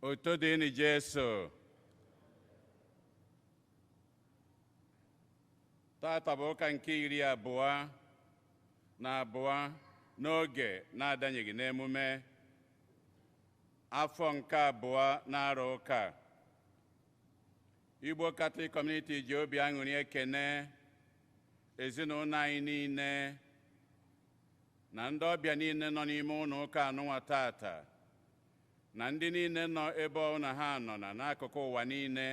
Oto dị na Jesu. Tata bụ ụka nke 12 n'oge na-adanyeghị n'emume afọ nke 2 n'arọ ụka. Igbo Catholic Community ji obi aṅụrị ekene ezinụlọ anyị niile na ndị ọbịa niile nọ n'ime ụlọ ụka anụnwa tata, na ndị niile nọ ebe ọbụla ha nọ na n'akụkụ ụwa niile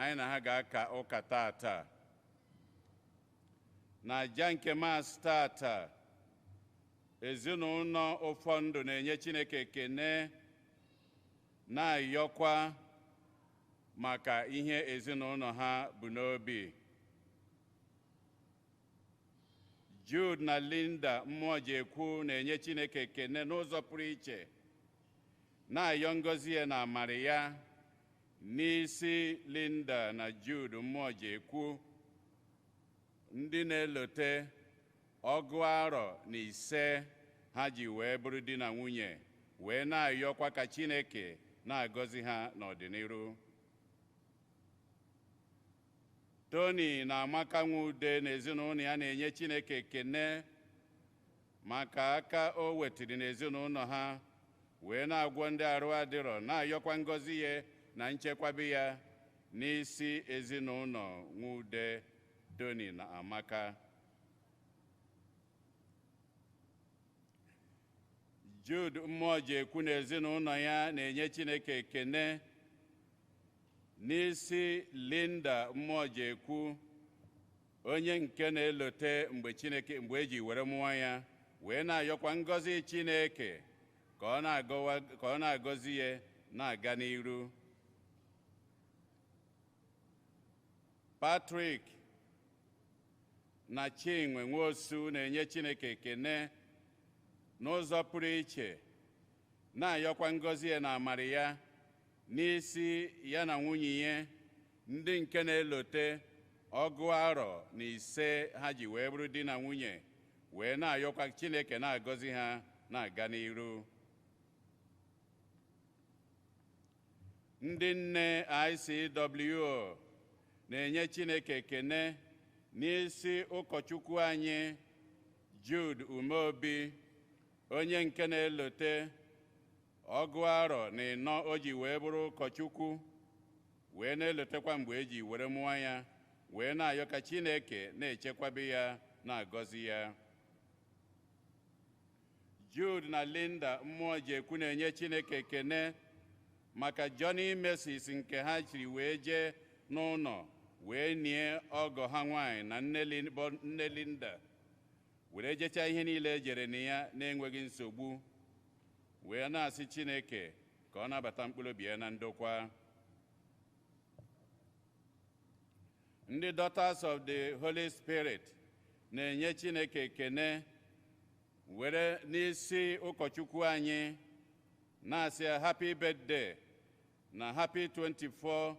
anyị na ha ga-aka ụka tata. Na aja nke Maasị tata, ezinụlọ ụfọdụ na-enye Chineke ekene na-ayọkwa maka ihe ezinụlọ ha bụ n'obi. Jude na Linda Mmụọjekwu na-enye Chineke ekene n'ụzọ pụrụ iche, na-ayọ ngọzi ya na amara ya n'isi Linda na Jude Mmụọjekwu, ndị na-elote 15 ha ji wee bụrụ di na nwunye, wee na-ayọkwa ka Chineke na-agọzi ha n'ọdịnihu. Tony na Amaka Nwude na ezinụlọ ya na-enye Chineke ekene maka aka o wetiri n'ezinụlọ ha, wee na-agwọ ndị arụ adịrọ, na-ayọkwa ngọzi ya na nchekwaba ya n'isi ezinụlọ Nwude, Tony na Amaka. Jude Mmụọjekwu na ezinụlọ ya na-enye Chineke ekene n'isi Linda Mmụọjekwu, onye nke na-elote mgbe eji were mụọ ya, wee na-ayọkwa ngọzi Chineke ka ọ na-agọzi ya na-aga n'iru. Patrick na Chinwe Nwosu na-enye Chineke ekene n'ụzọ pụrụ iche, na-ayọkwa ngọzi ya na amara ya n'isi ya na nwunye ya, ndị nke na-elote 15 ha ji wee bụrụ di na nwunye, wee na-ayọkwa Chineke na-agọzi ha na-aga n'iru. Ndị nne ICWO na-enye Chineke ekene n'isi ụkọchukwu anyị Jude Umeobi, onye nke na-elote 14 o ji wee bụrụ ụkọchukwu, wee na-elotekwa mgbe eji were mụọ ya, wee na-ayọ ka Chineke na-echekwabe ya na-agọzi ya. Jude na Linda Mmụọjekwu na-enye Chineke ekene maka Johnny Messys nke ha chiri wee jee n'ụlọ wee nie ọgọ ha nwanyị na nne Linda, were jecha ihe niile ejere na ya na-enweghị nsogbu, wee na-asị Chineke ka ọ nabata mkpụrụ obi ya na ndokwa. Ndị Daughters of the Holy Spirit na-enye Chineke ekene were n'isi ụkọchukwu anyị na-asị happy birthday na happy 24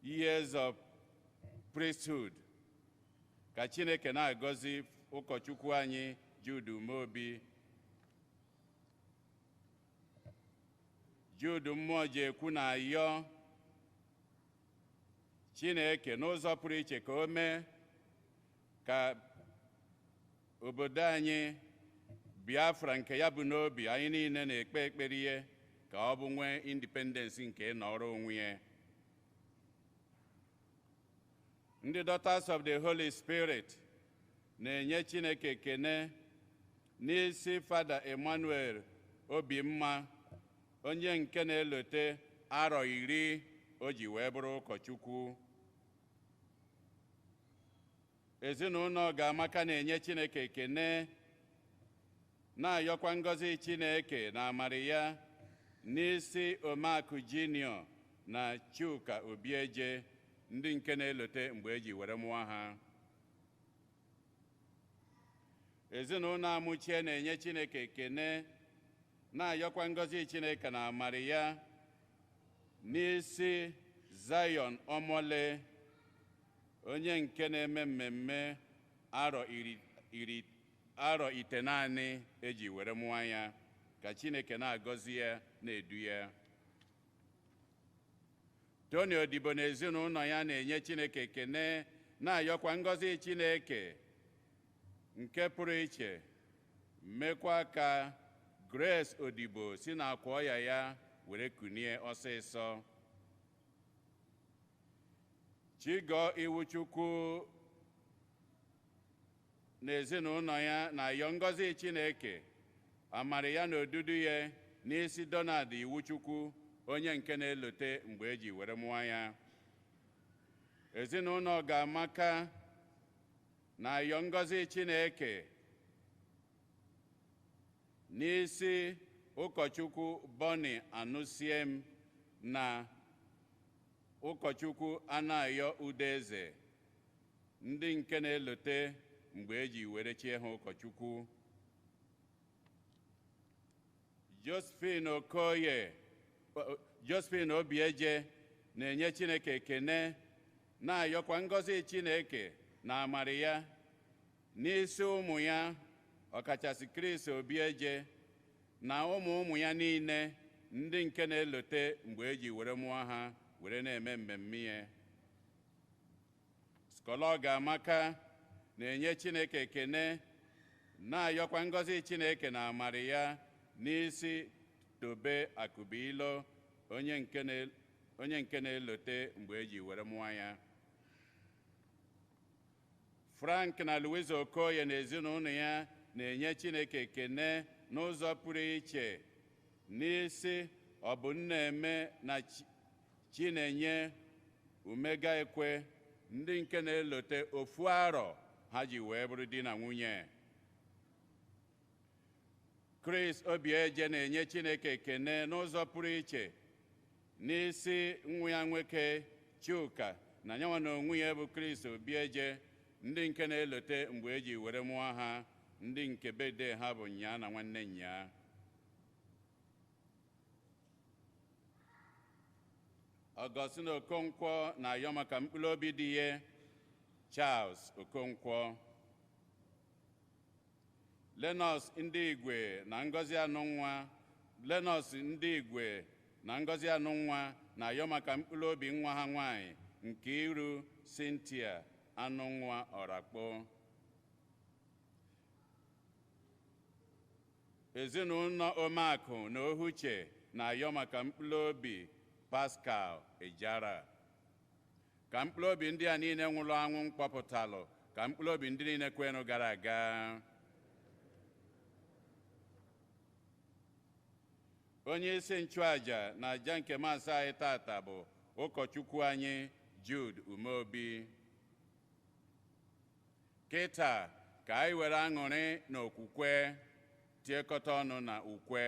years of priesthood. Ka Chineke na-agọzi ụkọchukwu anyị Jude Umeobi. Jude Mmụọjekwu na-ayọ Chineke n'ụzọ pụrụ iche ka o mee ka obodo anyị Biafra, nke ya bụ n'obi anyị niile na-ekpe ekpere ihe, ka ọ bụ nwee independence nke nọrọ onwe ya. Ndị Daughters of the Holy Spirit na-enye Chineke ekene n'isi Fada Emmanuel Obimma, onye nke na-elote 10 o ji wee bụrụ ụkọchukwu. Ezinụlọ Ga-Amaka na-enye Chineke ekene na-ayọkwa ngọzi Chineke na amara ya n'isi Omeakụ Junior na Chuka Obieje, ndị nke na-elote mgbe eji were mụọ ha. Ezinụlọ Amụchie na-enye Chineke ekene na-ayọkwa ngọzi Chineke na amara ya n'isi Zion Omole, onye nke na-eme mmemme arọ 9 eji were mụọ ya. Ka Chineke na-agọzi ya na-edu ya. Tony Odibo na ezinụlọ ya na-enye Chineke ekene na-ayọkwa ngọzi Chineke nke pụrụ iche, mekwa ka Grace Odibo si n'akwa ọya ya were kunie ọsịsọ. Chigọ Iwuchukwu na ezinụlọ ya na-ayọ ngọzi Chineke, amara ya na odudu ya n'isi Donald Iwuchukwu, onye nke na-elote mgbe eji were mụọ ya. Ezinụlọ Ọgamaka na-ayọ ngọzi Chineke n'isi ụkọchukwu Bonnie Anusiem na ụkọchukwu Anayo Udeze, ndị nke na-elote mgbe eji were chie ha ụkọchukwu. Josephine Obieje na-enye Chineke ekene na-ayọkwa ngọzi Chineke na amara ya n'isi ụmụ ya, ọkachasị Chris Obieje na ụmụ ya niile, ndị nke na-elote mgbe eji were mụọ ha were na-eme mmemme ya. Skọla Ọgamaka na-enye Chineke ekene na-ayọkwa ngọzi Chineke na amara ya n'isi Tobe Akụbilo, onye nke na-elote mgbe eji were mụọ ya. Frank na Louise Okoye na ezinụlọ ya na-enye Chineke ekene n'ụzọ pụrụ iche n'isi Ọbụnneme na Chinenye Umega Ekwe, ndị nke na-elote ofu arọ ha ji wee bụrụ di na nwunye. Chris Obieje na-enye Chineke ekene n'ụzọ pụrụ iche n'isi nwa ya nwoke Chuka na nyanwa na onwe ya bụ Chris Obieje, ndị nke na-elote mgbe eji were mụọ ha, ndị nke bede ha bụ nyaa na nwanne nyaa. Augustine Okonkwo na-ayọ maka mkpụrụ obi dị ya Charles Okonkwo. Lenọs Ndigwe na Ngozi Anụnwa na-ayọ maka mkpụrụ obi nwa ha nwanyị nke iru Cynthia Anụnwa Ọrakpọ. Ezinụlọ Omeakụ na Ohuche na-ayọ maka mkpụrụ obi Pascal Ejara. Ka mkpụrụ obi ndị a niile nwụrụ anwụ mkpọpụtalụ, ka mkpụrụ obi ndị niile kwenụ gara aga. Onye isi nchụaja na aja nke Maasị anyị tata bụ ụkọchukwu anyị Jude Umeobi. Kịta ka anyị were aṅụrị na okwukwe tiekọta ọnụ na ukwe.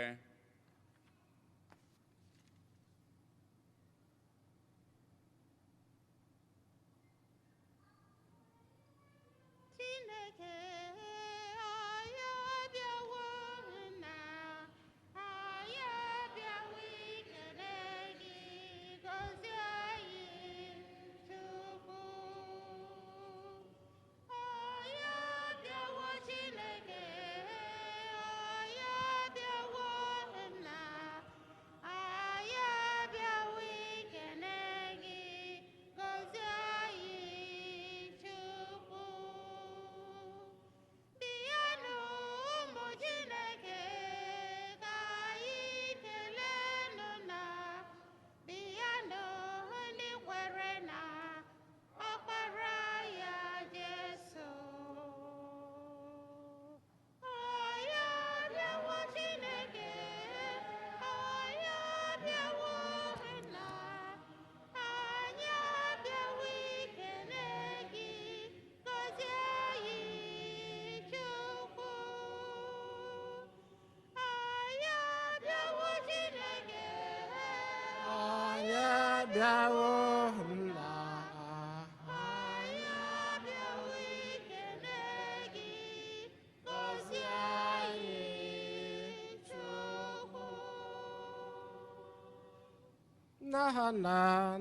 N'aha Nna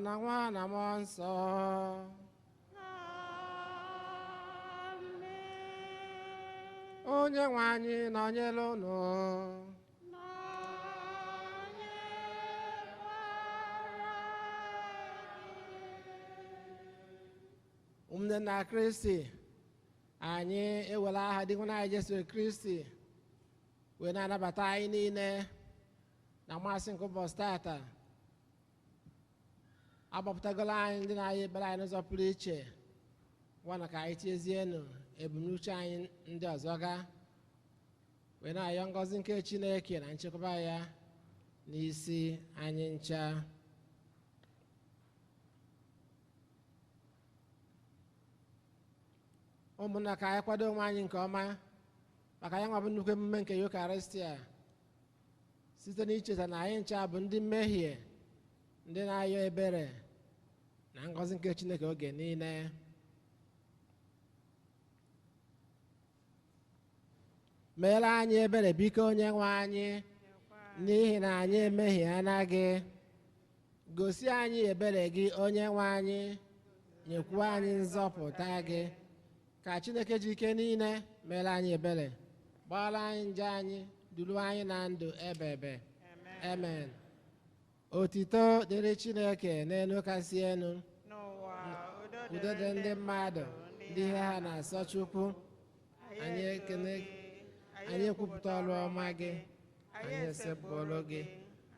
na Nwa na Mmụọ Nsọ. Onye nwe anyị nọnyere unu. ụmụnne na Kristi, anyị ewela aha dị nwa anyị Jesu Kristi wee na-anabata anyị niile na mmasị nke ụbọchị tata. Agbapụtagola anyị ndị na-anyị ekpere anyị n'ụzọ pụrụ iche, nwana ka anyị tiezienụ ebumnuche anyị ndị ọzọ ga wee na-ayọ ngọzi nke Chineke na nchekwaba ya n'isi anyị ncha. Ụmụnna, ka anyị kwado onwe anyị nke ọma maka ya nwa bụ nnukwu emume nke Eucharistia, site n'icheta na anyị ncha bụ ndị mmehie, ndị na-ayọ ebere na ngọzi nke Chineke oge niile. Meere anyị ebere biko onye nwe anyị, n'ihi na anyị emehie anaghị. Gosi anyị ebere gị onye nwe anyị, nyekwuo anyị nzọpụta gị. Ka Chineke ji ike niile meere anyị ebere, gbaara anyị njọ anyị, duru anyị na ndụ ebebe. Amen. Otito dịrị Chineke n'elu kasị elu, udo dị ndị mmadụ ndị ihe ha na-asọ Chukwu. Anyị ekwupụta ọrụ ọma gị, anyị esepụrụ gị,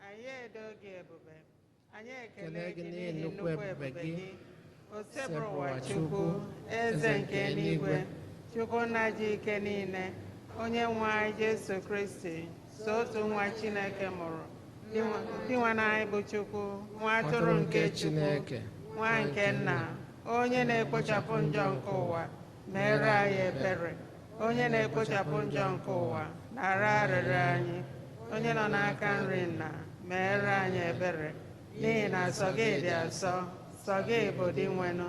anyị edo gị ebube, anyị ekele gị n'ihi nnukwu ebube gị. Osebụrụwa Chukwu, eze nke eluigwe, Chukwu nna ji ike niile, onye nwe anyị Jesu Kristi, so otu nwa Chineke mụrụ, dị nwa na anyị bụ Chukwu, nwa atụrụ nke Chineke, nwa nke nna, onye na-ekpochapụ njọ nke ụwa, meere anyị ebere. Onye na-ekpochapụ njọ nke ụwa, nara arịrịọ anyị. Onye nọ n'aka nri nna, meere anyị ebere. N'ihi na sọ gị dị asọ, sọ gị bụ dị nwenụ,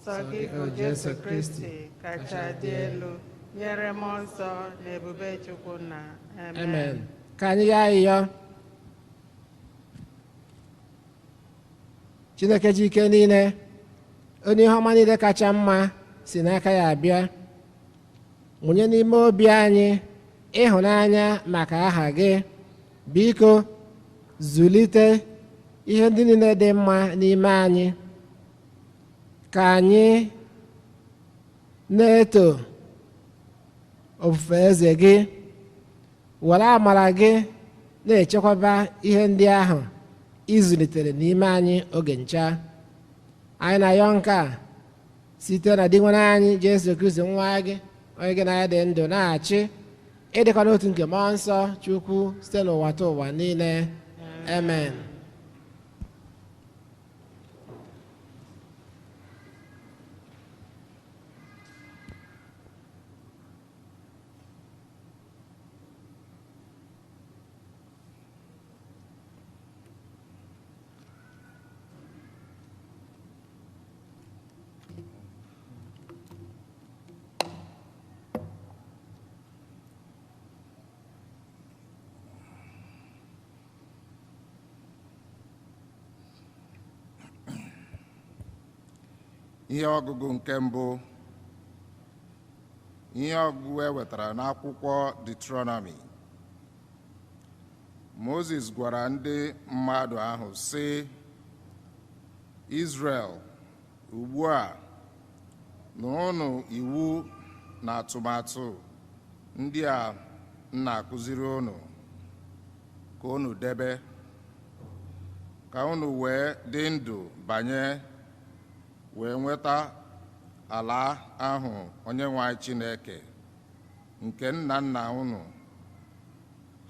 sọ gị bụ Jesu Kristi kacha dị elu, nyere mmụọ nsọ na ebube Chukwu nna. Amen. Ka anyị ya ayịyọ. Chineke ji ike niile, onye ihe ọma niile kacha mma si n'aka ya abịa, mụnye n'ime obi anyị ịhụnanya maka aha gị. Biko zụlite ihe ndị niile dị mma n'ime anyị, ka anyị na-eto ofufe eze gị, were amara gị na-echekwaba ihe ndị ahụ ịzụlitere n'ime anyị oge ncha. Anyị na-ayọ nke a site na dị nwere anyị Jesu Kristi nwa gị, onye gị na ya dị ndụ na-achị, ịdịkọ n'otu nke mmụọ nsọ Chukwu site n'ụwa ta ụwa niile. Amen. Ihe ọgụgụ nke mbụ, ihe ọgụgụ e wetara n'akwụkwọ Deuteronomy. Moses gwara ndị mmadụ ahụ sị, Israel, ugbu a nụrụnụ iwu na atụmatụ ndị a m na-akụziri unu ka unu debe, ka unu wee dị ndụ banye wee nweta ala ahụ Onyenwe anyị Chineke nke nna nna unu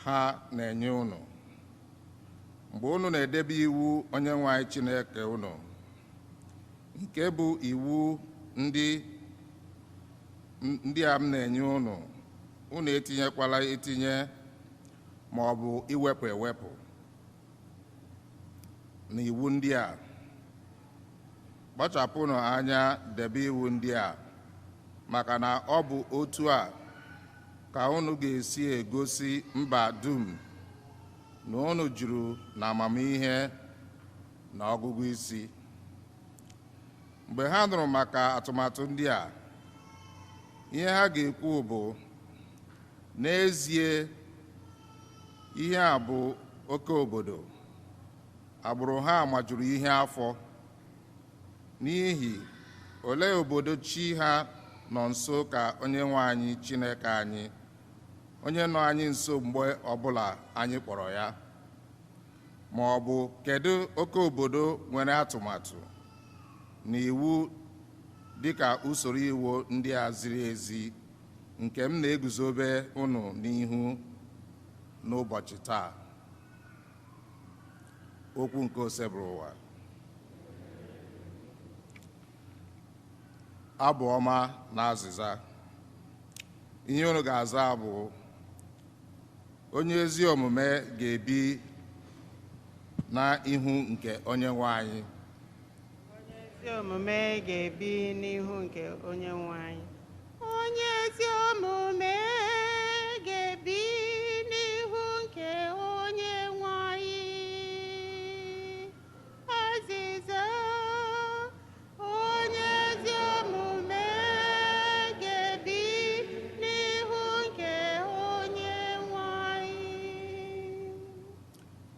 ha na-enye unu. Mgbe unu na-edebe iwu Onyenwe anyị Chineke unu, nke bụ iwu ndị a m na-enye unu, unu etinyekwala etinye ma ọ bụ iwepụ ewepụ n'iwu ndị a. Kpachapụnụ anya debe iwu ndị a, maka na ọ bụ otu a ka unu ga-esi egosi mba dum na unu juru na amamihe na ọgụgụ isi. Mgbe ha nụrụ maka atụmatụ ndị a, ihe ha ga-ekwu bụ, n'ezie ihe a bụ oke obodo, agbụrụ ha majuru ihe afọ, n'ihi olee obodo chi ha nọ nso ka Onyenwe anyị Chineke anyị, onye nọ anyị nso mgbe ọbụla anyị kpọrọ ya? Ma ọ bụ kedu oke obodo nwere atụmatụ na iwu dịka usoro iwu ndị a ziri ezi nke m na-eguzobe unu n'ihu n'ụbọchị taa? Okwu nke osebụrụ ụwa. Abụ ọma na azịza. Ihe unu ga-aza bụ: onye ezi omume ga-ebi n'ihu nke Onyenwe anyị. Onye ezi omume ga-ebi n'ihu nke Onyenwe anyị. Onye ezi omume ga-ebi n'ihu nke Onyenwe anyị. Azịza: onye ezi omume ga-ebi n'ihu nke Onyenwe anyị.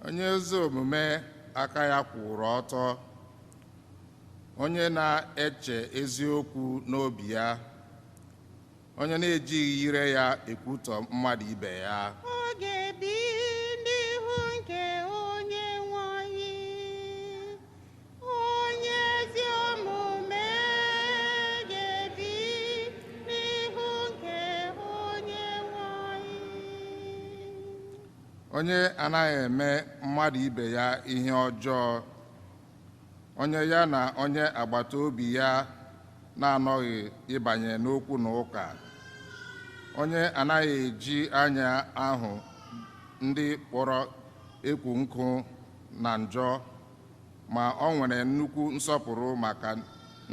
Onye ezi omume aka ya kwụrụ ọtọ, onye na-eche eziokwu n'obi ya, onye na-ejighị ire ya ekwutọ mmadụ ibe ya. Ọ ga-ebi n'ihu nke Onyenwe anyị. Onye ezi omume ga-ebi n'ihu nke Onyenwe anyị. Onye anaghị eme mmadụ ibe ya ihe ọjọọ, onye ya na onye agbata obi ya na-anọghị ịbanye n'okwu na ụka, onye anaghị eji anya ahụ ndị kpọrọ ekwu nkụ na njọ, ma ọ nwere nnukwu nsọpụrụ maka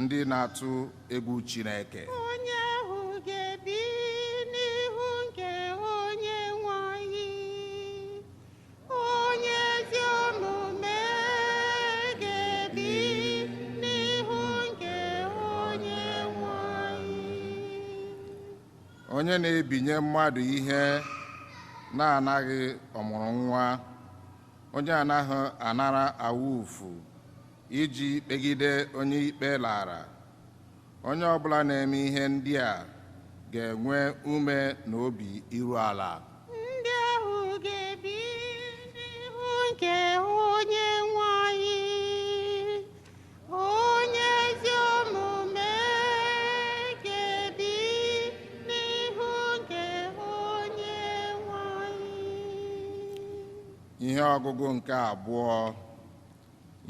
ndị na-atụ egwu Chineke. Onye ahụ ga-ebi n'ihu nke Onyenwe anyị. Onye ezi omume ga-ebi n'ihu nke Onyenwe anyị. Onye na-ebinye mmadụ ihe na-anaghị ọmụrụ nwa, onye anaghị anara awụfu iji kpegide onye ikpe lara, onye ọbụla na-eme ihe ndị a ga-enwe ume na obi iru ala. Ndị ahụ ga-ebi n'ihu nke Onyenwe anyị. Onye ezi omume ga-ebi n'ihu nke Onyenwe anyị. Ihe ọgụgụ nke abụọ.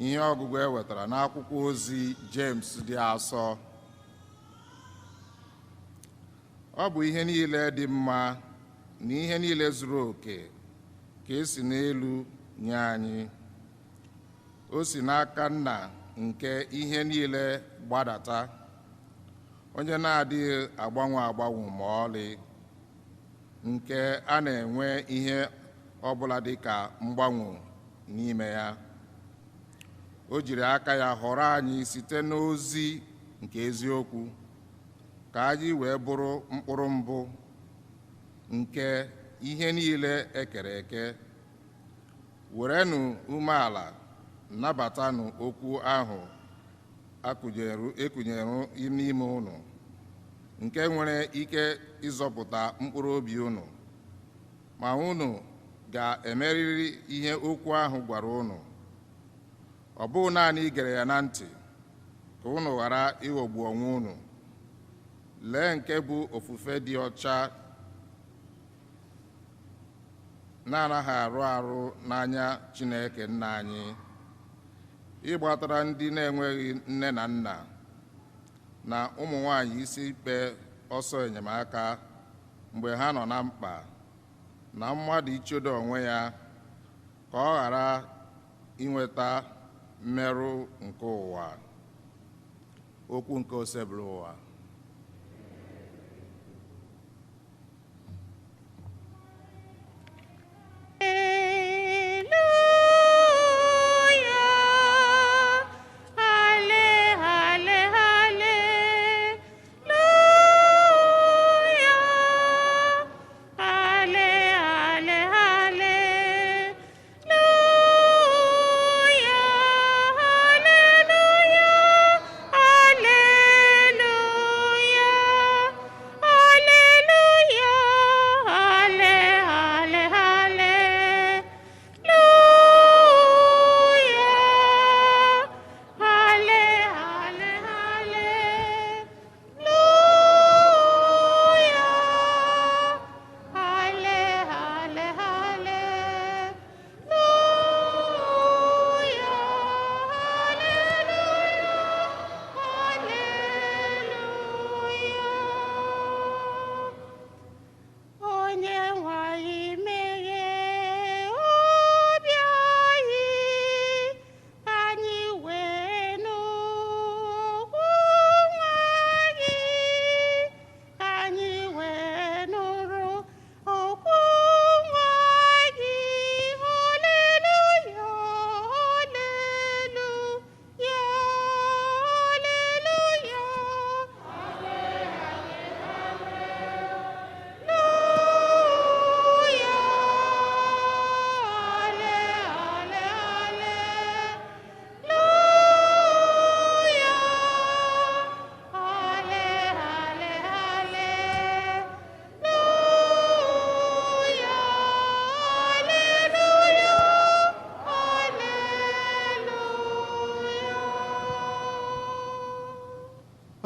Ihe ọgụgụ e wetara n'akwụkwọ ozi James dị asọ. Ọ bụ ihe niile dị mma na ihe niile zuru oke ka esi n'elu nye anyị. O si n'aka Nna nke ihe niile gbadata, onye na-adịghị agbanwe agbanwe ma ọlị, nke a na-enwe ihe ọbụla dị ka mgbanwe n'ime ya. O jiri aka ya họrọ anyị site n'ozi nke eziokwu, ka anyị wee bụrụ mkpụrụ mbụ nke ihe niile ekere eke. Werenụ umeala nabatanụ okwu ahụ ekụnyere n'ime unu, nke nwere ike ịzọpụta mkpụrụ obi unu, ma unu ga-emerịrị ihe okwu ahụ gwara unu. Ọ bụghị naanị igere ya na ntị, ka unu ghara ịghọgbu onwe unu. Lee nke bụ ofufe dị ọcha na-anaghị arụ arụ n'anya Chineke Nna anyị, ịgbatara ndị na-enweghị nne na nna na ụmụ nwanyị isi ikpe ọsọ enyemaka mgbe ha nọ na mkpa, na mmadụ ichedo onwe ya ka ọ ghara inweta mmerụ nke ụwa. Okwu nke osebụrụ ụwa.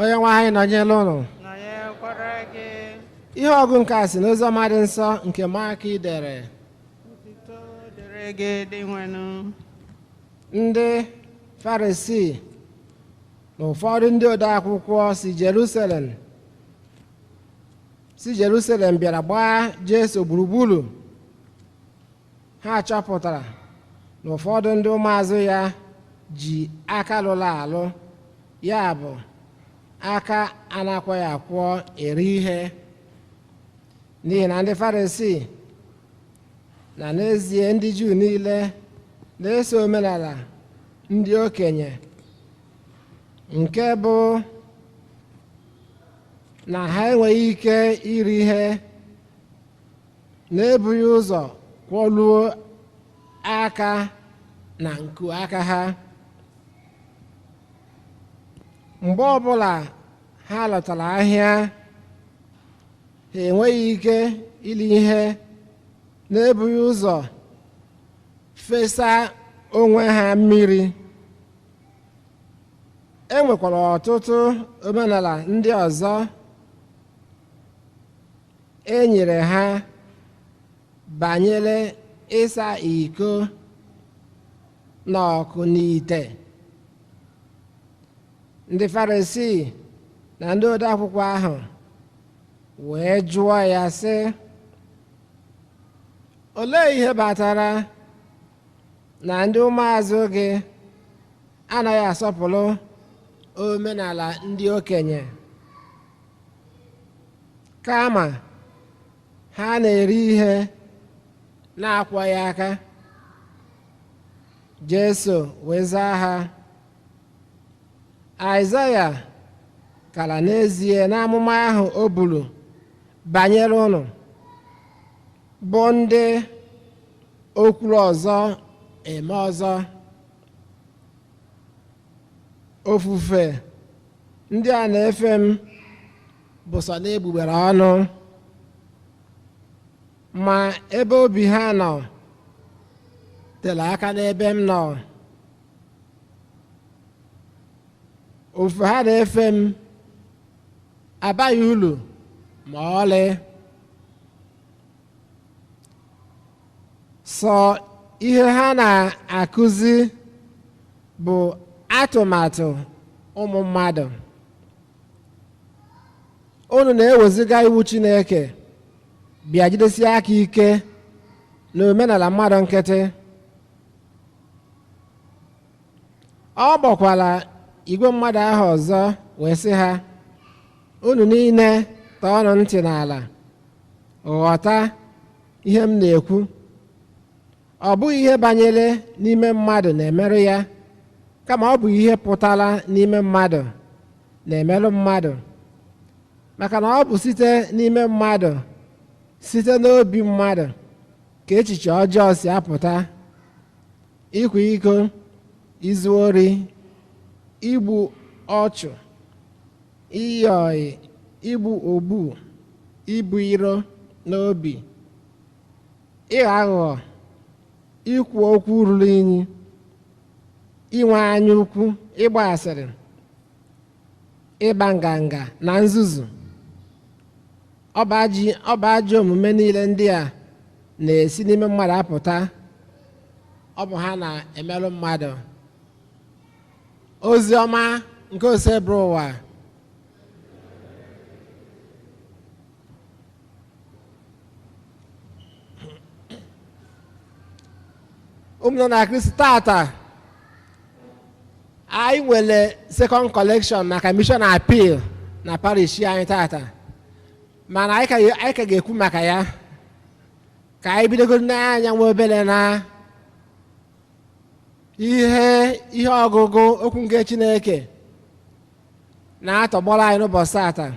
onye nwe anyị nọnyere unu. nọnyekwara gị. Ihe ọgụ nke a si n'oziọma dị nsọ nke Mak dere. Otuto dịrị gị dị nwenụ. Ndị Farisii na ụfọdụ ndị ode akwụkwọ si Jerusalem bịara gbaa Jesu gburugburu. Ha chọpụtara na ụfọdụ ndị ụmụazụ ya ji aka lụrụ alụ, ya bụ aka anakwaghị akwọ eri ihe, n'ihi na ndị Farisii na n'ezie ndị Juu niile na-eso omenala ndị okenye, nke bụ na ha enweghị ike iri ihe na-ebughị ụzọ kwọluo aka na nku aka ha. Mgbe ọbụla ha lọtara ahịa, ha enweghị ike ili ihe na-ebughị ụzọ fesa onwe ha mmiri. E nwekwara ọtụtụ omenala ndị ọzọ e nyere ha banyere ịsa iko na ọkụ n'ite. Ndị Farisii na ndị ode akwụkwọ ahụ wee jụọ ya sị, olee ihe batara na ndị ụmụazụ gị anaghị asọpụrụ omenala ndị okenye, kama ha na-eri ihe na-akwọghị aka? Jesu wee zaa ha, Aịzaya kara n'ezie n'amụma ahụ o buru banyere unu, bụ ndị okwuru ọzọ eme ọzọ. Ofufe ndị a na-efe m bụ sọ n'egbugbere ọnụ, ma ebe obi ha nọ tere aka n'ebe m nọ. Ofufe ha na-efe m abaghị uru ma ọlị. Sọ ihe ha na-akụzi bụ atụmatụ ụmụ mmadụ. Unu na-eweziga iwu Chineke bịa jidesie aka ike na omenala mmadụ nkịtị. Ọ gbakwara igwe mmadụ ahụ ọzọ wee sị ha, unu niile tọọnụ ntị n'ala ghọta ihe m na-ekwu. Ọ bụghị ihe banyere n'ime mmadụ na-emerụ ya, kama ọ bụ ihe pụtara n'ime mmadụ na-emerụ mmadụ. Maka na ọ bụ site n'ime mmadụ, site n'obi mmadụ, ka echiche ọjọọ si apụta: ịkwa iko, izu ori, igbu ọchụ, iyi ọyị, igbu ogbu, ibu iro n'obi, ịghọ aghụghọ, ikwu okwu ruru unyi, inwe anya ukwu, ịgba asịrị, ịgba nganga na nzuzu. Ọ bụ ajọ omume niile ndị a na-esi n'ime mmadụ apụta. Ọ bụ ha na-emerụ mmadụ. Ozi ọma nke osebụrụ ụwa. Ụmụnne na Kristi, tata anyị nwere second collection maka mission appeal na parish anyị tata, mana anyị ka ga-ekwu maka ya. Ka anyị bidogoro n'anya nwa obere na ihe ọgụgụ okwu nke Chineke na-atọgbọrọ anyị n'ụbọchị tata.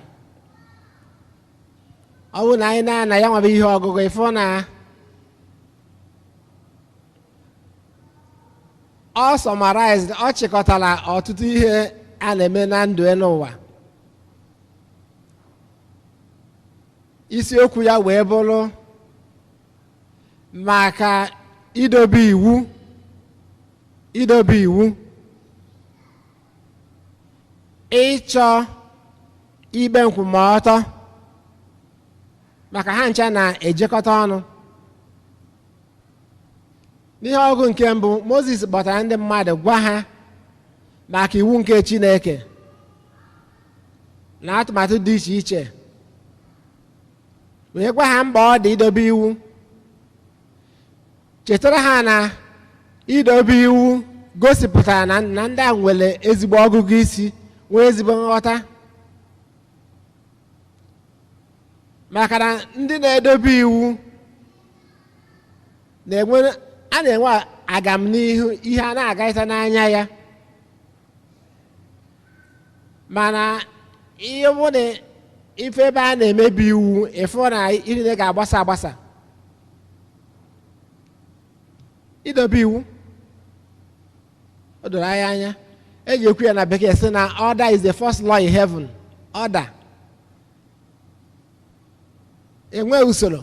Ọ bụrụ na anyị na ya nwere ihe ọgụgụ, ịfụ na ọ sọmarized, ọ chịkọtara ọtụtụ ihe a na-eme na ndụ n'ụwa. Isiokwu ya wee bụrụ maka idobe iwu. Ịchọ ibe nkwụmọtọ maka ha ncha na-ejekọta ọnụ. N'ihe ọgụ nke mbụ, Mozis kpọtara ndị mmadụ gwa ha maka iwu nke Chineke na atụmatụ dị iche iche, wee gwa ha mkpa ọ dị idobe iwu. Chetara ha na idobe iwu gosipụtara na ndị a nwere ezigbo ọgụgụ isi, nwee ezigbo nghọta. Maka na ndị na-edobe iwu a na-enwe agamnihu ihe a na-agaghịta n'anya ya, mana ihe bụ na ife ebe a na-emebi iwu ịfụ na ihe ga-agbasa agbasa. Idobe iwu o doro anya anya, eji ekwu ya na bekee sị na order is the first law in heaven. Order, enwe usoro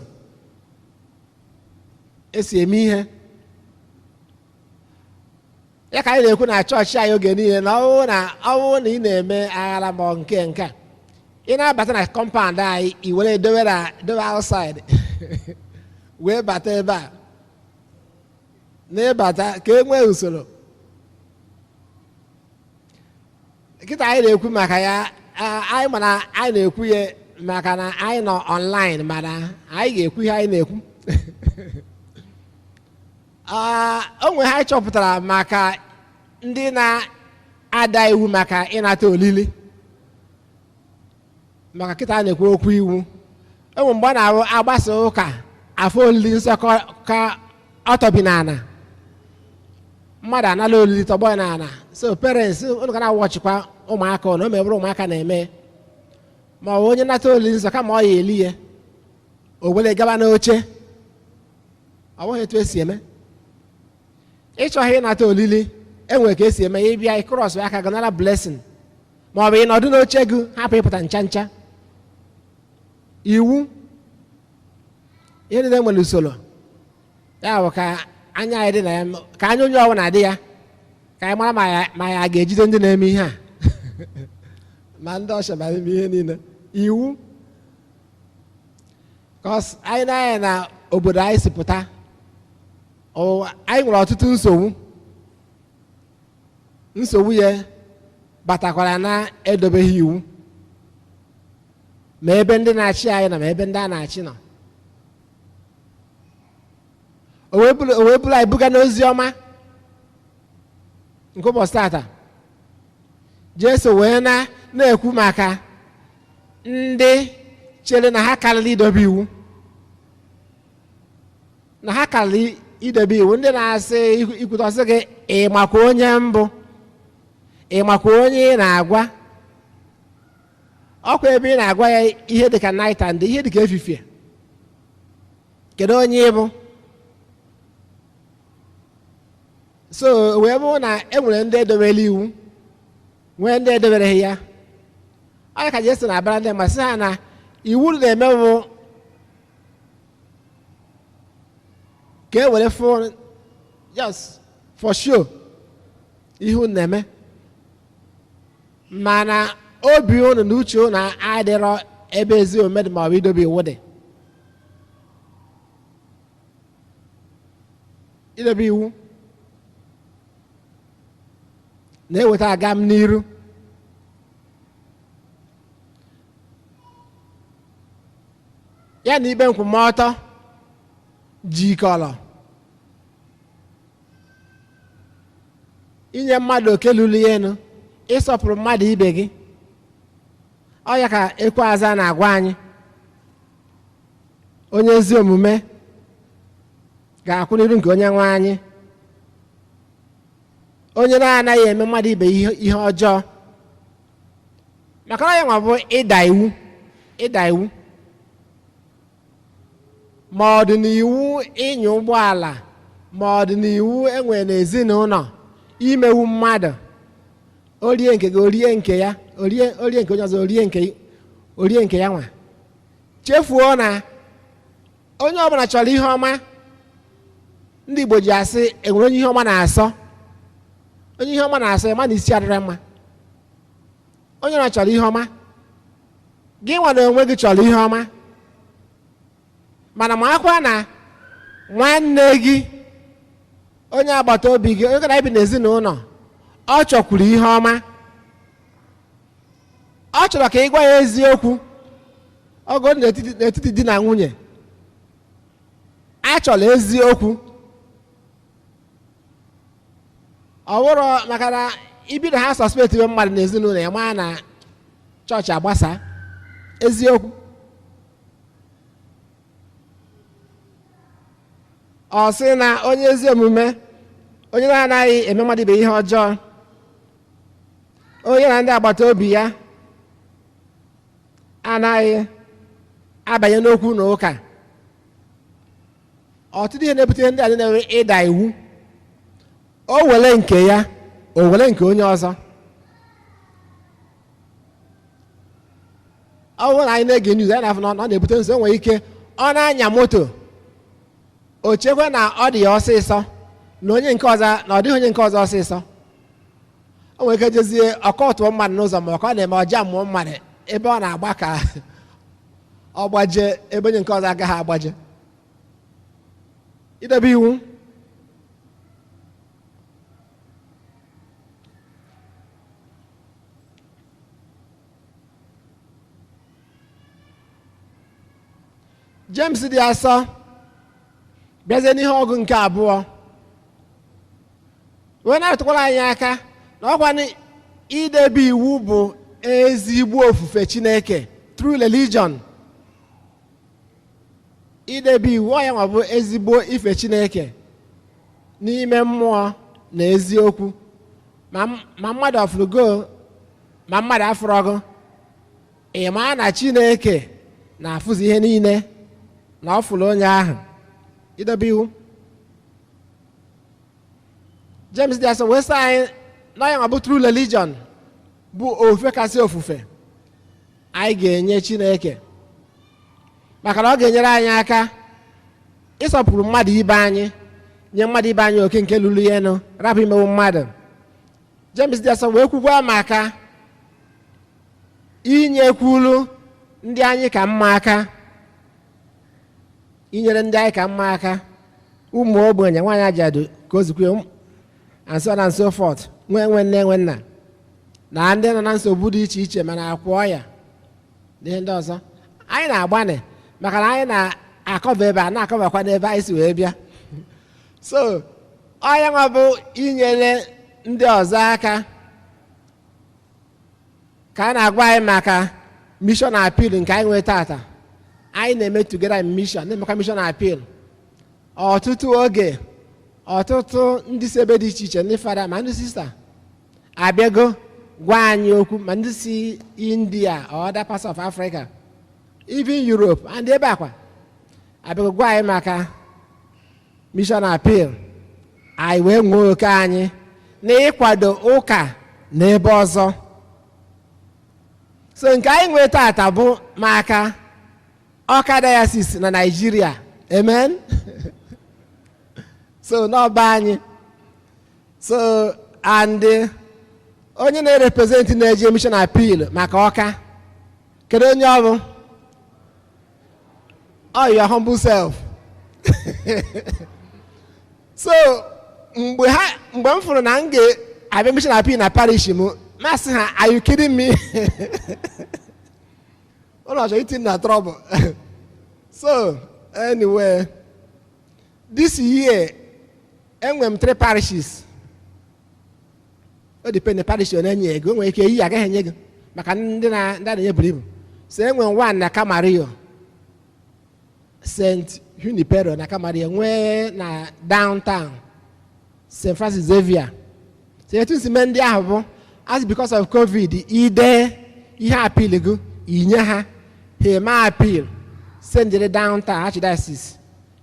esi eme ihe. Ya ka anyị na-ekwu na chọọchị anyị oge niile na ọ bụrụ na ị na-eme aghara ma nke a, ị na-abata na kọmpaụnd anyị, i were dowe outside wee bata ebe a, na-ebata ka e nwee usoro. Kịta anyị na-ekwu maka ya, anyị mana anyị na-ekwu ya maka na anyị nọ online, mana anyị ga-ekwu ihe anyị na-ekwu. Onwe ha chọpụtara maka ndị na-ada iwu maka ịnata olili. Maka kịta a na-ekwu okwu iwu, enwe mgbe ọ na-agbasa ụka afọ olili nsọ ka ọ tọbi n'ala, mmadụ anala olili tọgbọ n'ala. So parents unu ga na-awọchikwa ụmụaka na o mebụrụ ụmụaka na-eme, ma ọ bụ onye nata olili nsọ kama ọ ya eli ya, o were gaba n'oche. Ọ bụghị etu esi eme. Ịchọghị ịnata olili, enwere ka esi eme ya. Ịbịa ịkrọs aka gị nara blessing, ma ọ bụ ịnọdụ n'oche gị hapụ ịpụta ncha ncha. Iwu ihe niile nwere usoro ya, bụ ka anya anyị dị na ya, ka anya onye ọbụla dị ya, ka anyị mara ma ya ga-ejide ndị na-eme ihe a ma ndị ọcha ma eme ihe niile. Iwu kọs anyị na-anya na obodo anyị si pụta, anyị nwere ọtụtụ nsogbu ya batakwara na edobeghị iwu, ma ebe ndị na-achị anyị nọ, ma ebe ndị a na-achị nọ. O wee bụrụ anyị buga n'ozi ọma nke ụbọchị tata. Jesu wee na-ekwu maka ndị chere na ha karịrị idobe iwu, na ha karịrị idobe iwu. Ndị na-asị ikwutọsị gị, ị makwa onye mbụ, ị makwa onye ị na-agwa. Ọkwa ebe ị na-agwa ya ihe dịka night and day, ihe dịka efifie, kedu onye ị bụ? So wee bụrụ na e nwere ndị edobere iwu, nwee ndị edobereghị ya. Onye ka Jesu na-abara ndị mmasị ha na iwu na-eme bụ ka e were just for sure ihe na-eme, mana obi unu na uche unu adịrọ ebe ezi omume dị ma ọ bụ idobe iwu dị. Idobe iwu na-eweta agam n'iru. Ya na ibe nkwụmọtọ jikọrọ inye mmadụ oke luru ya enu, ịsọpụrụ mmadụ ibe gị. Ọ ya ka Ekweaza na-agwa anyị, onye ezi omume ga-akwụ n'iru nke onye nwe anyị. Onye na-anaghị eme mmadụ ibe ihe ọjọọ, maka na ya nwa bụ ịda iwu. Ma ọ dị n'iwu ịnya ụgbọala, ma ọ dị n'iwu enwere n'ezinụlọ imewu mmadụ, orie nke gị orie nke ya, orie nke onye ọzọ orie nke ya nwa. Chefuo na onye ọbụla chọrọ ihe ọma. Ndị Igbo ji asị, enwere onye ihe ọma na-asọ. Onye ihe ọma na-asọ ya ma na isi adịrị mma. Onye ọbụla chọrọ ihe ọma gị nwa na onwe gị chọrọ ihe ọma, mana makwa na nwanne gị, onye agbata obi gị, onye gara ibi n'ezinụlọ, ọ chọkwuru ihe ọma, ọ chọrọ ka ị gwa ya eziokwu. Ọgụ n'etiti di na nwunye, a chọrọ eziokwu. Ọ bụrụ maka na ibido ha sọspekt iwe mmadụ n'ezinụlọ ya, maa na chọọchị agbasa eziokwu. Ọ sị na onye ezi omume, onye na-anaghị eme mmadụ ibe ihe ọjọọ, onye na ndị agbata obi ya anaghị abanye n'okwu na ụka. Ọtụtụ ihe na-ebute ndị a na-enwe ịda iwu. O were nke ya, o were nke onye ọzọ. Ọ bụrụ na anyị na-ege news, anyị na-afụ na ọ na-ebute nsogbu. Nwere ike ọ na-anya moto, o chekwa na ọ dị ya ọsịsọ, na onye nke ọzọ, na ọ dịghị onye nke ọzọ ọsịsọ. O nwere ike jezie ọkọtụọ mmadụ n'ụzọ, ma ọ na-eme ọja mmụọ mmadụ ebe ọ na-agba ka ọ gbaje ebe onye nke ọzọ agaghị agbaje. Idebe iwu. James dị asọ bịazie n'ihe ọgụ nke abụọ, wee na-atụkwara anyị aka na ọkwa idebe iwu bụ ezigbo ofufe Chineke, true religion. Idebe iwu ọ ya nwa bụ ezigbo ife Chineke n'ime mmụọ na eziokwu, ma mmadụ ọfụrụgo ma mmadụ afụrọgo, ị maa na Chineke na-afụzi ihe niile, na ọ fụrụ onye ahụ. Idebe iwu. James dị asọ wee sị anyị na ya nwa bụ true religion bụ ofufe kasị ofufe anyị ga-enye Chineke, maka na ọ ga-enyere anyị aka ịsọpụrụ mmadụ ibe anyị, nye mmadụ ibe anyị oke nke lụrụ ya enu, rapụ imewu mmadụ. James dị asọ wee kwukwa maka inyekwulu ndị anyị ka mma aka, inyere ndị anyị ka mma aka, ụmụ ogbenye, nwaanyị ajadu ka o zikwe, and so on and so forth, nwe nne nwe nna, na ndị nọ na nsogbu dị iche iche mana akwụ ọya na ihe ndị ọzọ. Anyị na-agbanị maka na anyị na-akọva ebe a, na-akọvakwa n'ebe anyị si wee bịa. So ọya nwa bụ inyere ndị ọzọ aka ka a na-agwa anyị maka mission appeal nke anyị nwee tata. Anyị na-eme together in mission, na-emekwa mission appeal. Ọtụtụ oge, ọtụtụ ndị si ebe dị iche iche, ndị fada ma ndị sista abịago gwa anyị okwu, ma ndị si India or other parts of Africa, even Europe, and ebe akwa abịago gwa anyị maka mission appeal. Anyị wee nwee oke anyị na ịkwado ụka n'ebe ọzọ. So nke anyị nwee tata bụ maka Ọka diocese na Nigeria. Amen. So n'ọba anyị. So and onye na-represent na-eje mission appeal maka Ọka, kedu onye ọ bụ? Oh, your humble self. So mgbe m fụrụ na m ga-abịa mission appeal na parish m, masị ha, are you kidding me? Ụlọ ọchọ itin na trouble. So anyway, this year enwe m 3 parishes. O depend na parish na-enye ego, nwere ike iyi agaghị enye gị maka ndị na-enye buru ibu. So enwe 1 na Camarillo, St. Junipero na Camarillo, nwee na downtown St. Francis Xavier. So etu nsi mee ndị ahụ bụ, as because of COVID, ide ihe appeal gị inye ha, eme appeal, sendere downtown Archdiocese,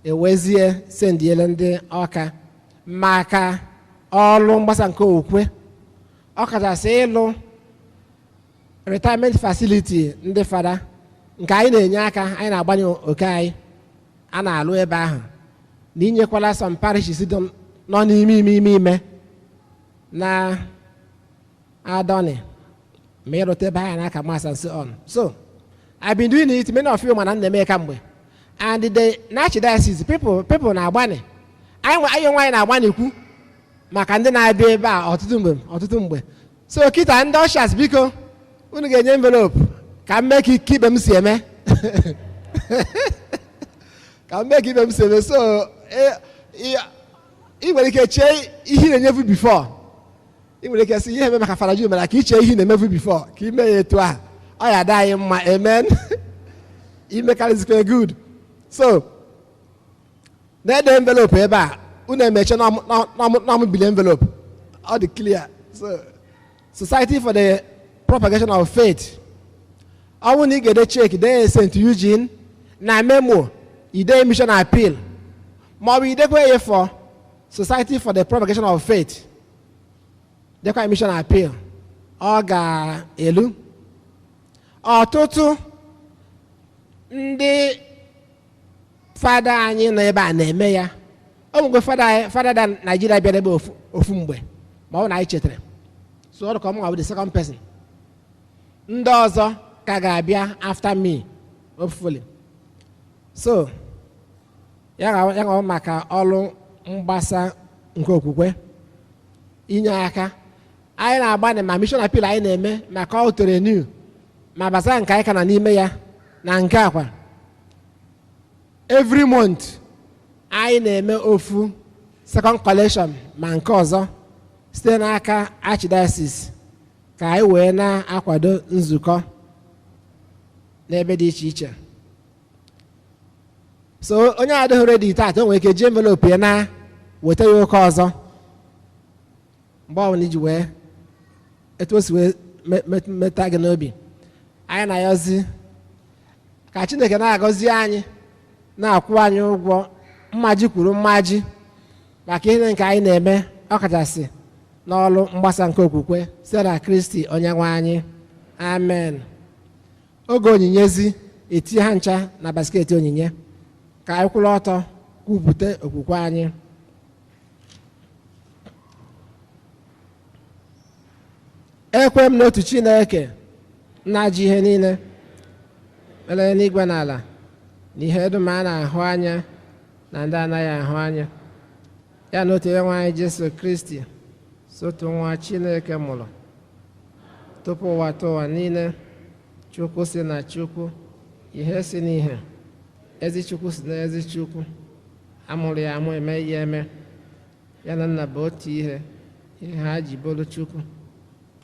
ewezie sendiele ndị Ọka maka ọrụ mgbasa nke okwukwe, ọkachasị ịlụ retirement facility ndị fada, nke anyị na-enye aka, anyị na-agbanye oke anyị a na-alụ ebe ahụ, na inyekwala some parishes nọ n'ime na Adoni, ma ịrụta ebe anyị n'aka Mass and so on. So I've been doing it, many of you man and the kamgbe. And the archdiocese, people na agbani. Anyị nwaanyị na-agbani ikwu maka ndị na-abịa ebe a ọtụtụ mgbe. So kita ndị ushers biko unu ga-enye envelope ka m mee ka ibe m si eme. Ka m mee ka ibe m si eme. So ị nwere ike chee ihe na-enyevu before. Ị nwere ike sị ihe eme maka Fada Jude mere ka iche ihe na-emevu before ka ime ya etu a. Ọ ya ada anyị mma, amen. Ime karịzikwa good. So na-ede envelope ebe a unu emeche n'ọmụbili envelope. All the clear. So Society for the Propagation of Faith. Ọ bụrụ na ị ga-ede check dee St. Eugene na memo ide mission appeal ma ọ bụ idekwa ya for Society for the Propagation of Faith dekwa mission appeal ọ ga-elu. Ọtụtụ ndị fada anyị nọ ebe a na-eme ya. Ọ mgbe fada da Nigeria bịara ebe ofu mgbe ma ọ na anyị chetara. So ọ dịka m the second person. Ndị ọzọ ka ga-abịa after me hopefully. So ya ga maka ọrụ mgbasa nke okwukwe inye aka anyị na-agbani ma mission appeal anyị na-eme maka auto new ma basa nke anyị ka na n'ime ya na nke akwa. Every month anyị na-eme ofu second collection ma nke ọzọ site n'aka archdiocese ka anyị wee na-akwado nzukọ n'ebe dị iche iche. So onye adịghị ready taata o nwere ike ji envelope ya na weta ya oke ọzọ mgbe ọbụla iji wee etu o si wee meta gị n'obi. Anyị na-ayọzi ka Chineke na-agọzi anyị na-akwụ anyị ụgwọ mmaji kwuru mmaji maka ihe nke anyị na-eme ọkachasị n'ọrụ mgbasa nke okwukwe site na Kristi Onyenwe anyị, amen. Oge onyinye etinye ha ncha na basketi onyinye ka anyị kwụrụ ọtọ kwupụta okwukwe anyị. Ekwe m n'otu Chineke na-ajị ihe niile mere n'igwe n'ala na ihe dum a na-ahụ anya na ndị anaghị ahụ anya, ya na otu Onyenwe anyị Jesu Kristi sotu nwa Chineke mụrụ tupu ụwa tụwa niile, Chukwu si na Chukwu, ihe si n'ihe, ezi Chukwu si na ezi Chukwu, amụrụ ya amụ eme ihe eme, ya na Nna bụ otu ihe ha ji bụrụ Chukwu,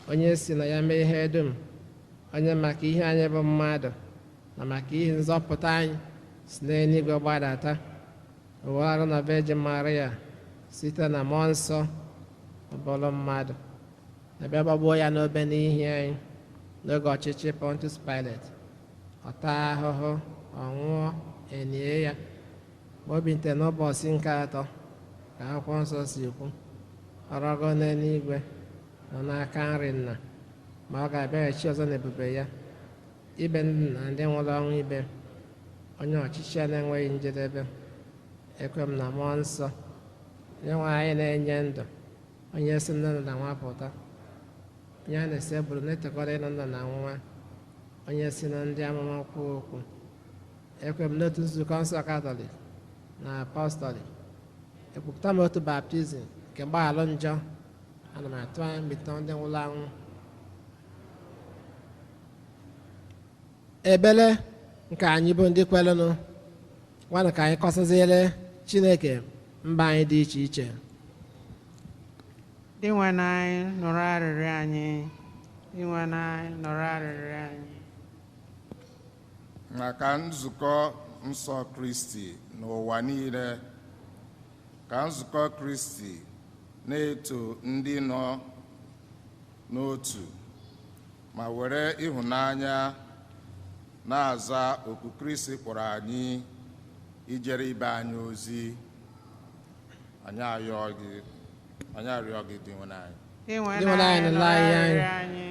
onye si na ya mee ihe dum, onye maka ihe anyị bụ mmadụ na maka ihe nzọpụta anyị si n'eluigwe gbadata ụwa arụ na Virgin Maria site na mmụọ nsọ bụrụ mmadụ, ebe gbagbuo ya n'obe n'ihi anyị n'oge ọchịchị Pontius Pilate, ọ taa ahụhụ, ọ nwụọ, enie ya, obi nte n'ụbọchị nke atọ ka akwụkwọ nsọ si ekwu, ọrọgo n'eluigwe nọ n'aka nri Nna, ma ọ ga-abịaghachi ọzọ n'ebube ya ibe ndị na ndị nwụrụ ọnwụ ibe, onye ọchịchị ya na-enweghị njedebe. Ekwe m na mmụọ nsọ Onyenwe anyị na-enye ndụ, onye si nna na nwa pụta, onye a na-esebụrụ na-etekọrọ ịnụ nna na nwa, onye si na ndị amụma kwuo okwu. Ekwe m n'otu nzukọ nsọ Katọlik na apọstọlik, ekwupụta m otu baptizim nke mgbaghara njọ. Ana m atụ anya mbite ndị nwụrụ anwụ. Ebele nke anyị bụ ndị kwelenụ nwanne ka anyị kọsaziere Chineke mba anyị dị iche iche. Dị nwe na anyị nụrụ arịrịọ anyị, dị nwe na anyị nụrụ arịrịọ anyị. maka nzukọ nsọ Kristi n'ụwa niile, ka nzukọ Kristi na-eto ndị nọ n'otu ma were ịhụnanya na-aza oku Kristi kpọrọ anyị ijere ibe anyị ozi. Anyị arịọ gị dị nwe anyị. Dị nwe na anyị nụrụ arịrịọ anyị.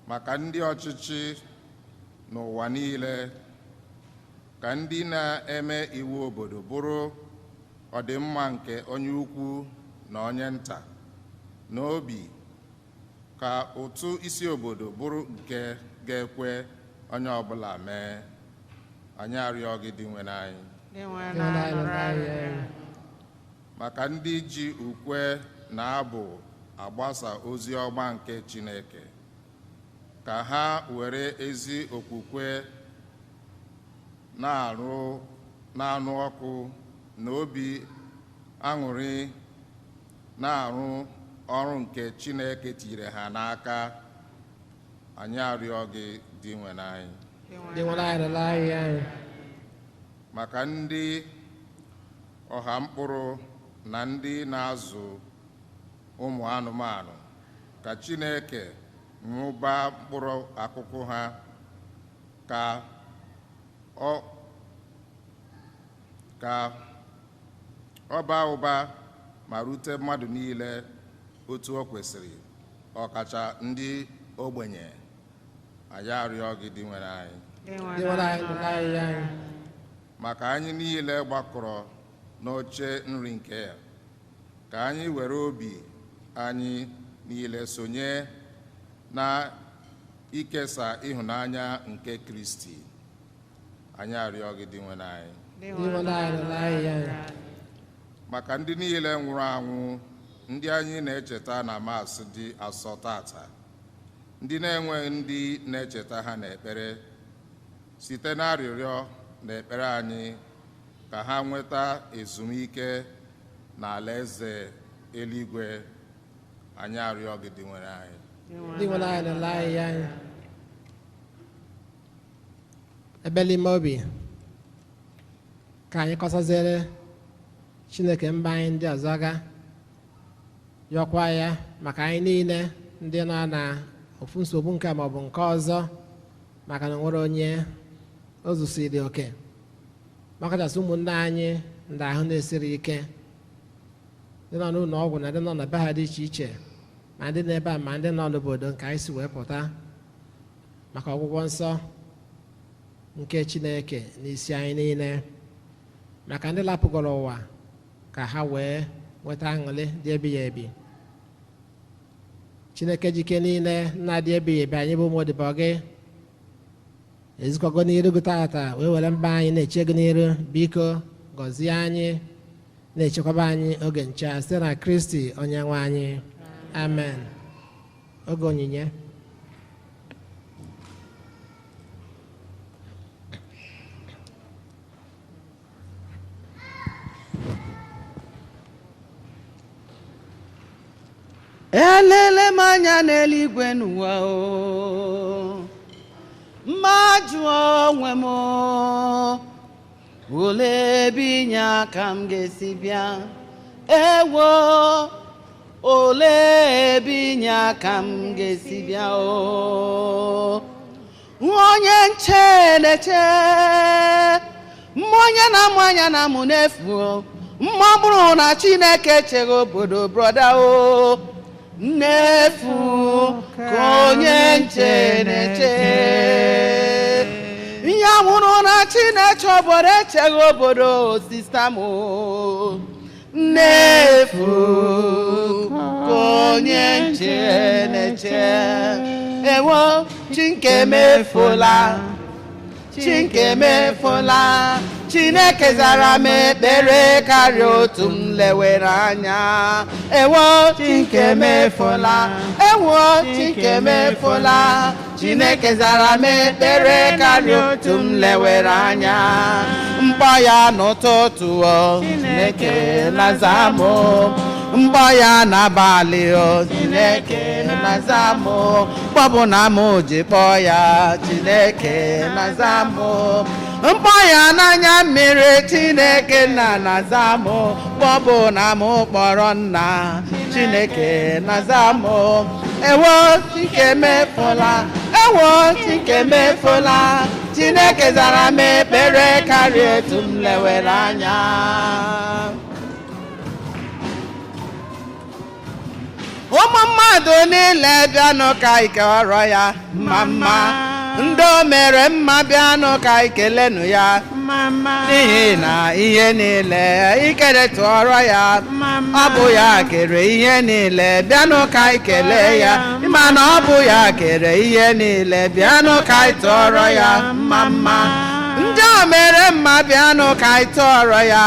Maka ndị ọchịchị n'ụwa niile, ka ndị na-eme iwu obodo bụrụ ọdịmma nke onye ukwu na onye nta n'obi, ka ụtụ isi obodo bụrụ nke ga-ekwe onye ọbụla mee, anyị arịọ gị dị nwe n'anyị. Dị nwe na-anụrụ anyị. Maka ndị ji ukwe na abụ agbasa ozi ọma nke Chineke, ka ha were ezi okwukwe na-anụ ọkụ na obi aṅụrị na-arụ ọrụ nke Chineke tinyere ha n'aka, anyị arịọ gị dị nwe n'anyị. Maka ndị ọha mkpụrụ na ndị na-azụ ụmụ anụmanụ, ka Chineke nwụbaa mkpụrụ akụkụ ha, ka ọ baa ụba ma rute mmadụ niile otu o kwesịrị, ọkacha ndị ogbenye. Anyị arịọ gị dị nwere anyị. Maka anyị niile gbakọrọ n'oche nri nke ya, ka anyị were obi anyị niile sonye na ikesa ịhụnanya nke Kristi. Anyị arịọ gị dị nwere anyị. Maka ndị niile nwụrụ anwụ, ndị anyị na-echeta na Maasị dị asọ tata, ndị na-enweghị ndị na-echeta ha n'ekpere, site n'arịrịọ na ekpere anyị, ka ha nweta ezumike na alaeze eluigwe. Anyị arịọ gị dị nwere anyị. Ebe n'ime obi ka anyị kọsaziere Chineke mba anyị ndị ọzọ ga yọkwa ya maka anyị niile ndị nọ na ofu nsogbu nke maọbụ nke ọzọ, maka na nwere onye ozusiri oke, makachasị ụmụnne anyị ndị ahụ na-esiri ike, ndị nọ n'ụlọ ọgwụ na ndị nọ na be ha dị iche iche, ma ndị n'ebe a ma ndị nọ n'obodo nke anyị si wee pụta, maka ọgwụgwọ nsọ nke Chineke n'isi anyị niile, maka ndị lapụgoro ụwa ka ha wee nweta aṅụrị dị ebighị ebi. Chineke jike niile na-adị ebighị ebi, anyị bụ ụmụodibo gị ezikọgo n'iru gị tata, wee were mba anyị na-eche gị n'iru. Biko gọzie anyị, na-echekwaba anyị oge ncha site na Kristi onye nwe anyị. Amen. Oge onyinye. Elele m anya n'eluigwe n'ụwa o, ma jụọ onwe m, olee ebe inye aka m ga-esi bịa? Ewo, olee ebe inye aka m ga-esi bịa o? Onye nche na-eche, onye na-amụ anya na mụ n'efu, mma bụrụ na Chineke cheghị obodo broda o, n'efu ka onye nche na-eche. Ya nwụrụ na Chineke obodo echeghị obodo sista m, n'efu ka onye nche na-eche. Ewo, Chineke emefuola, Chineke emefuola. Chineke zara m ekpere karịa otu m lewere anya. Ewo, Chineke emefuola, ewo, Chineke emefuola. Chineke zara m ekpere karịa otu m lewere anya. Mkpọ ya n'ụtụtụ o, Chineke na-aza m. Mkpọ ya n'abalị o, Chineke na-aza m. Mkpọbụ na m ji kpọọ ya, Chineke na-aza m. Mkpọ ya n'anya mmiri, Chineke na-aza m. Mkpọbụ na m kpọrọ nna, Chineke na-aza m. Ewo, Chineke emefuola, ewo, Chineke emefuola. Chineke zara m ekpere karịa etu m lewere anya. Ụmụ mmadụ niile bịanụ ka ike ọrụ ya mma mma, ndị o mere mma bịanụ ka ikelenu ya n'ihi na ihe niile ikere tụọrọ ya ọ bụ ya kere ihe niile bịanụ ka anyị kelee ya ịma na ọ bụ ya kere ihe niile bịanụ ka anyị tụọrọ ya mma ndị o mere mma bịanụ ka anyị tụọrọ ya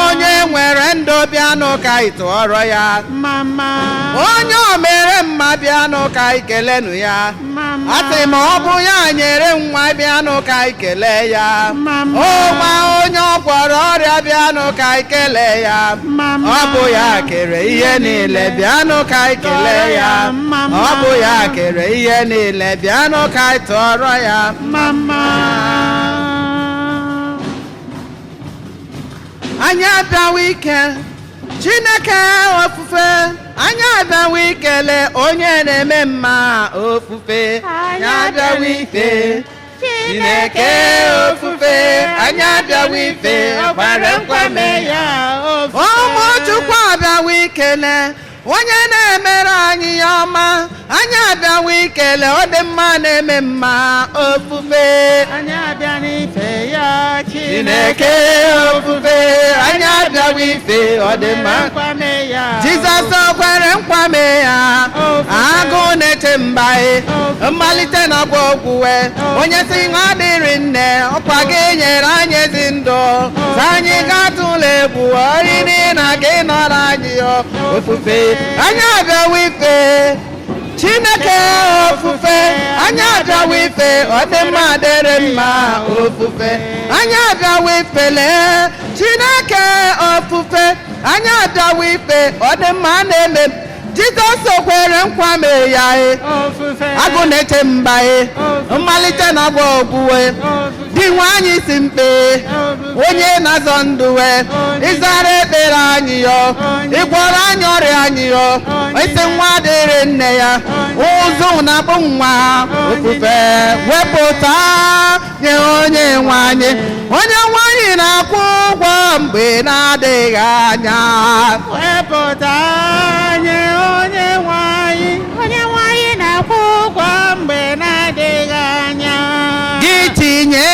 onye nwere ndụ bịanụ ka anyị tụọrọ ya onye o mere mma bịanụ ka anyị kelenụ ya asị ma ọ bụ ya nyere nwa bịanụ ka anyị kelee ya ọnwa onye ọ gwọrọ ọrịa bịanụ ka anyị kelee ya ọ bụ ya kere ihe niile bịanụ ka anyị kelee ya ọ bụ ya kere ihe niile bịanụ ka anyị tụọrọ ya anyị abịawa ike Chineke ofufe anyị abịawa ikele onye na-eme mma ofufe anyị abịawa ife Chineke ofufe anyị abịawa ife ọgbara nkwame ya ụmụ Chukwu abịawa ikele onye na-emere anyị ya ọma anyị abịawa ikele ọ dị mma na-eme mma ofufe anyị abịa n'ife ya Chineke ofufe anyị abịawa ife ọ dị mma nkwame ya Jizọs o kwere nkwame ya agụ na-eche mba mmalite na ọgwụ ogwuwe onye si nwa dịrị nne ọkwa gị nyere anyị ezi ndụ ka anyị gatụla egwu oriri na gị nọrọ anyị ofufe anyị abịawa ife Chineke ofufe anyị abịawa ife ọ dị mma dịrị mma ofufe anyị abịawa ifele Chineke ofufe anyị abịawa ife ọ dị mma na-eme Jizọs o kwere nkwame ya agụ na-eche mba mmalite na ọgba ogbuwe di nwaanyị si mkpe onye na-azọ ndụ ịzara ekpere anyị ịgwọrọ anyị ọrịa anyị isi nwa dịrị nne ya ụzụ na-akpụ nwa ofufe wepụta nye onye nwe anyị na-akwụ ụgwọ mgbe na-adịghị anya wepụta nye onye nwanyị na-akwụ ụgwọ mgbe na-adịghị anya gị tinye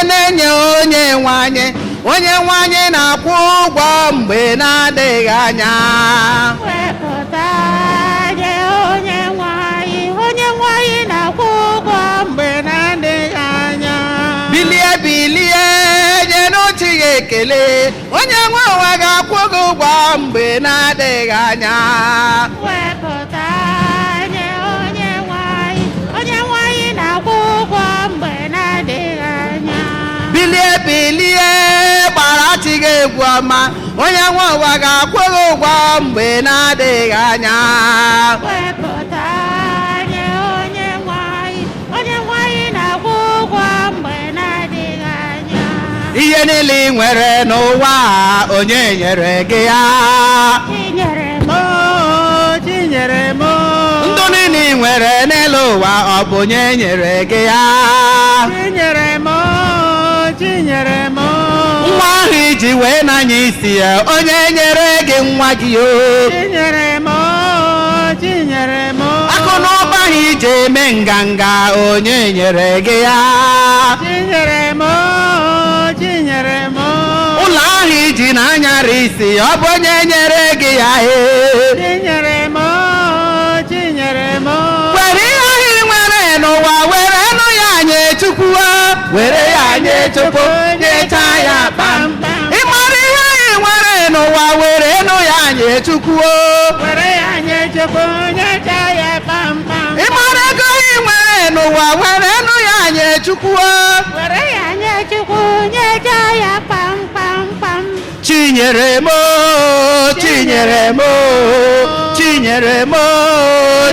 na-enye onye nwanyị na-akwụ ụgwọ mgbe na-adịghị anya wepụta nye onye nwanyị na-akwụ ụgwọ mgbe na-adịghị anya bilie nye n'ochi ya ekele onye nwe ụwa ga-akwụ gị ụgwọ mgbe na-adịghị anya wepụta nye onye nwanyị na-akwụ ụgwọ mgbe na-adịghị anya bilie gbara chi gị egwu ọma onye nwe ụwa ga-akwụ gị ụgwọ mgbe na-adịghị anya wepụta nye onye nwanyị na-akwụ ụgwọ mgbe na-adịghị anya ihe niile ị nwere n'ụwa onye nyere gị ya Chinyere m ndụ niile ị nwere n'elu ụwa ọ bụ onye nyere gị ya Chinyere m nwa ahụ iji wee n'anya isi ya onye nyere gị nwa gị Chinyere m akụ na ụba ahụ iji eme nganga onye nyere gị ya Chinyere m ụlọ ahụ iji na-anyara isi ọ bụ onye nyere gị ya Chinyere m were ihe ahụ ị nwere n'ụwa were nụ ya nye Chukwu were ya nye Chukwu nyecha ya kpamkpam ịmara ihe ahụ ị nwere n'ụwa were nụ ya nye Chukwu ịmara ego ị nwere n'ụwa were nụ ya nye Chukwu Chinyere m Chinyere m Chinyere m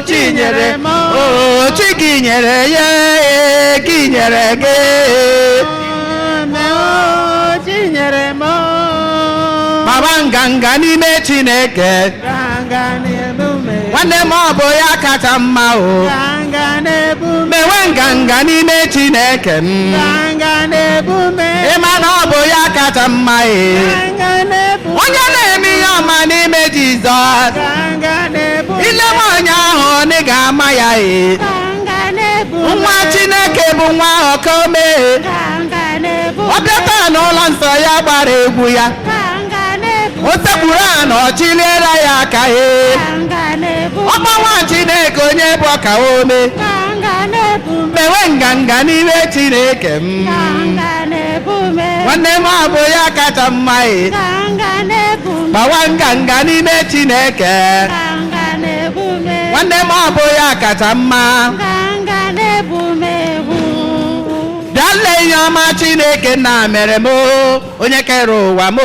Chinyere m chi gị nyere ya gị nyere gị maba nganga n'ime Chineke nwanne m ọ bụ ya kacha mma mewe nganga n'ime Chineke ịma na ọ bụ ya kacha mma onye na-eme ihe ọma n'ime Jizọs ilebe onye ahụ ọ ga-ama ya nwa Chineke bụ nwa ọkome n'ụlọ nsọ ya gbara egwu ya o sekpuru a na ọ chịliere ya aka ya ọgbanwa Chineke onye bụ ọka ome mewe nganga n'ime Chineke m nwanne m abụ ya kacha mma gbawa nganga n'ime Chineke nwanne m abụ ya kacha mma bịa lee ihe ọma Chineke na mere m onye kere ụwa m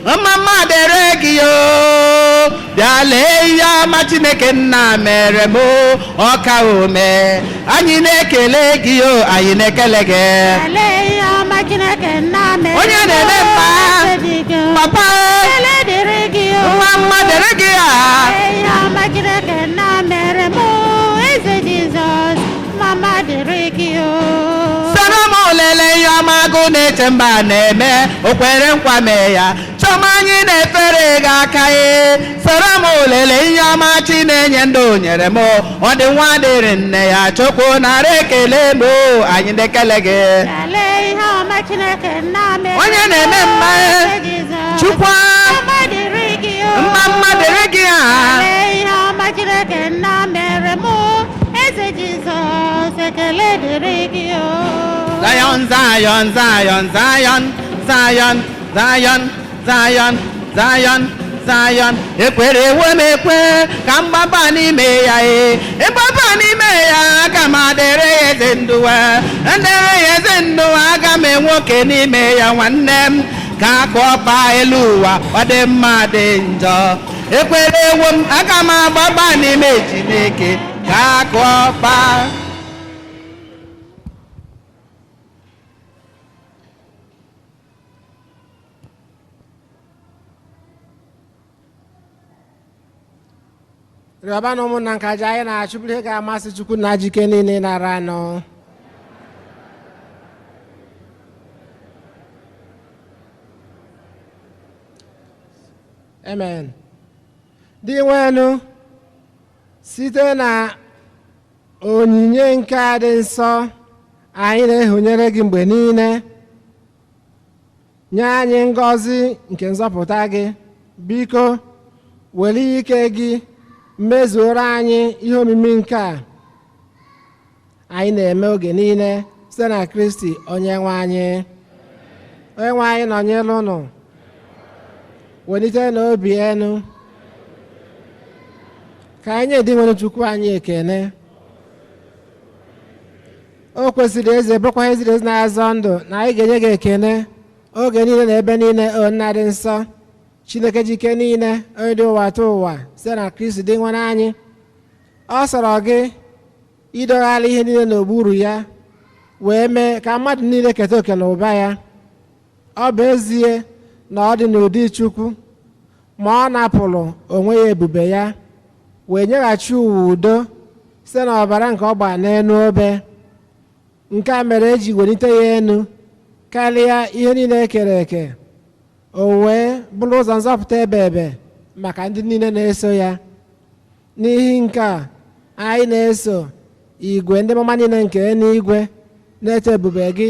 mma dere gị yo bịa lee ihe ọma Chineke na mere m ọka ome anyị na-ekele gị yo anyị na-ekele gị onye na-eme mma papa mma dere gị ya soro m olele ihe ọma agụ na-eche mba na-eme o kwere nkwa mee ya chọma anyị na-efere gị aka soro m olele ihe ọma chi na-enye ndụ nyere m ọ dị nwa dịrị nne ya Chukwu nara ekele m anyị na-ekele gị onye na-eme mma Chukwu mma dịrị gị Zion, Zion, Zion, Zion, Zion, Zion, Zion, Zion, Zion. Ekwere ewe m ekwe ka mgbaba n'ime ya mgbaba n'ime ya aga m adịrị ya eze ndụ ndịrị ya eze ndụ aga m enwoke n'ime ya nwanne m ka aka ọba elu ụwa ọ dị mma dị njọ ekwere ewe m aga m agbaba n'ime Chineke ka aka ọba rịọba na ụmụnna nke aja anyị na-achụpụrụ ihe ga-amasị Chukwu na jike niile nara anọ amen dị nwenu site na onyinye nke a dị nsọ anyị na-ehụnyere gị mgbe niile nye anyị ngọzi nke nzọpụta gị biko were ike gị mmezuoro anyị ihe omimi nke a anyị na-eme oge niile site na Kristi onye nwe anyị nọnyere unu welite n'obi enu ka anyị dị nwere Chukwu anyị ekene o kwesịrị eze bụkwa eziri ezi na-azọ ndụ na anyị ga-enye gị ekene oge niile na ebe niile o nna dị nsọ Chineke jike niile onye dị ụwa tụ ụwa site na Kristi dị nwere anyị ọ sọrọ gị idogharị ihe niile n'okpuru ya wee mee ka mmadụ niile keta oke na ụba ya ọ bụ ezie na ọ dị n'ụdị Chukwu ma ọ napụrụ onwe ya ebube ya wee nyeghachi ụwa udo site n'ọbara nke ọ gbaa n'elu obe nke a mere eji welite ya enu karịa ihe niile ekere eke o wee bụrụ ụzọ nzọpụta ebe maka ndị niile na-eso ya n'ihi nke a anyị na-eso igwe ndị mama niile nke eluigwe na-eto ebube gị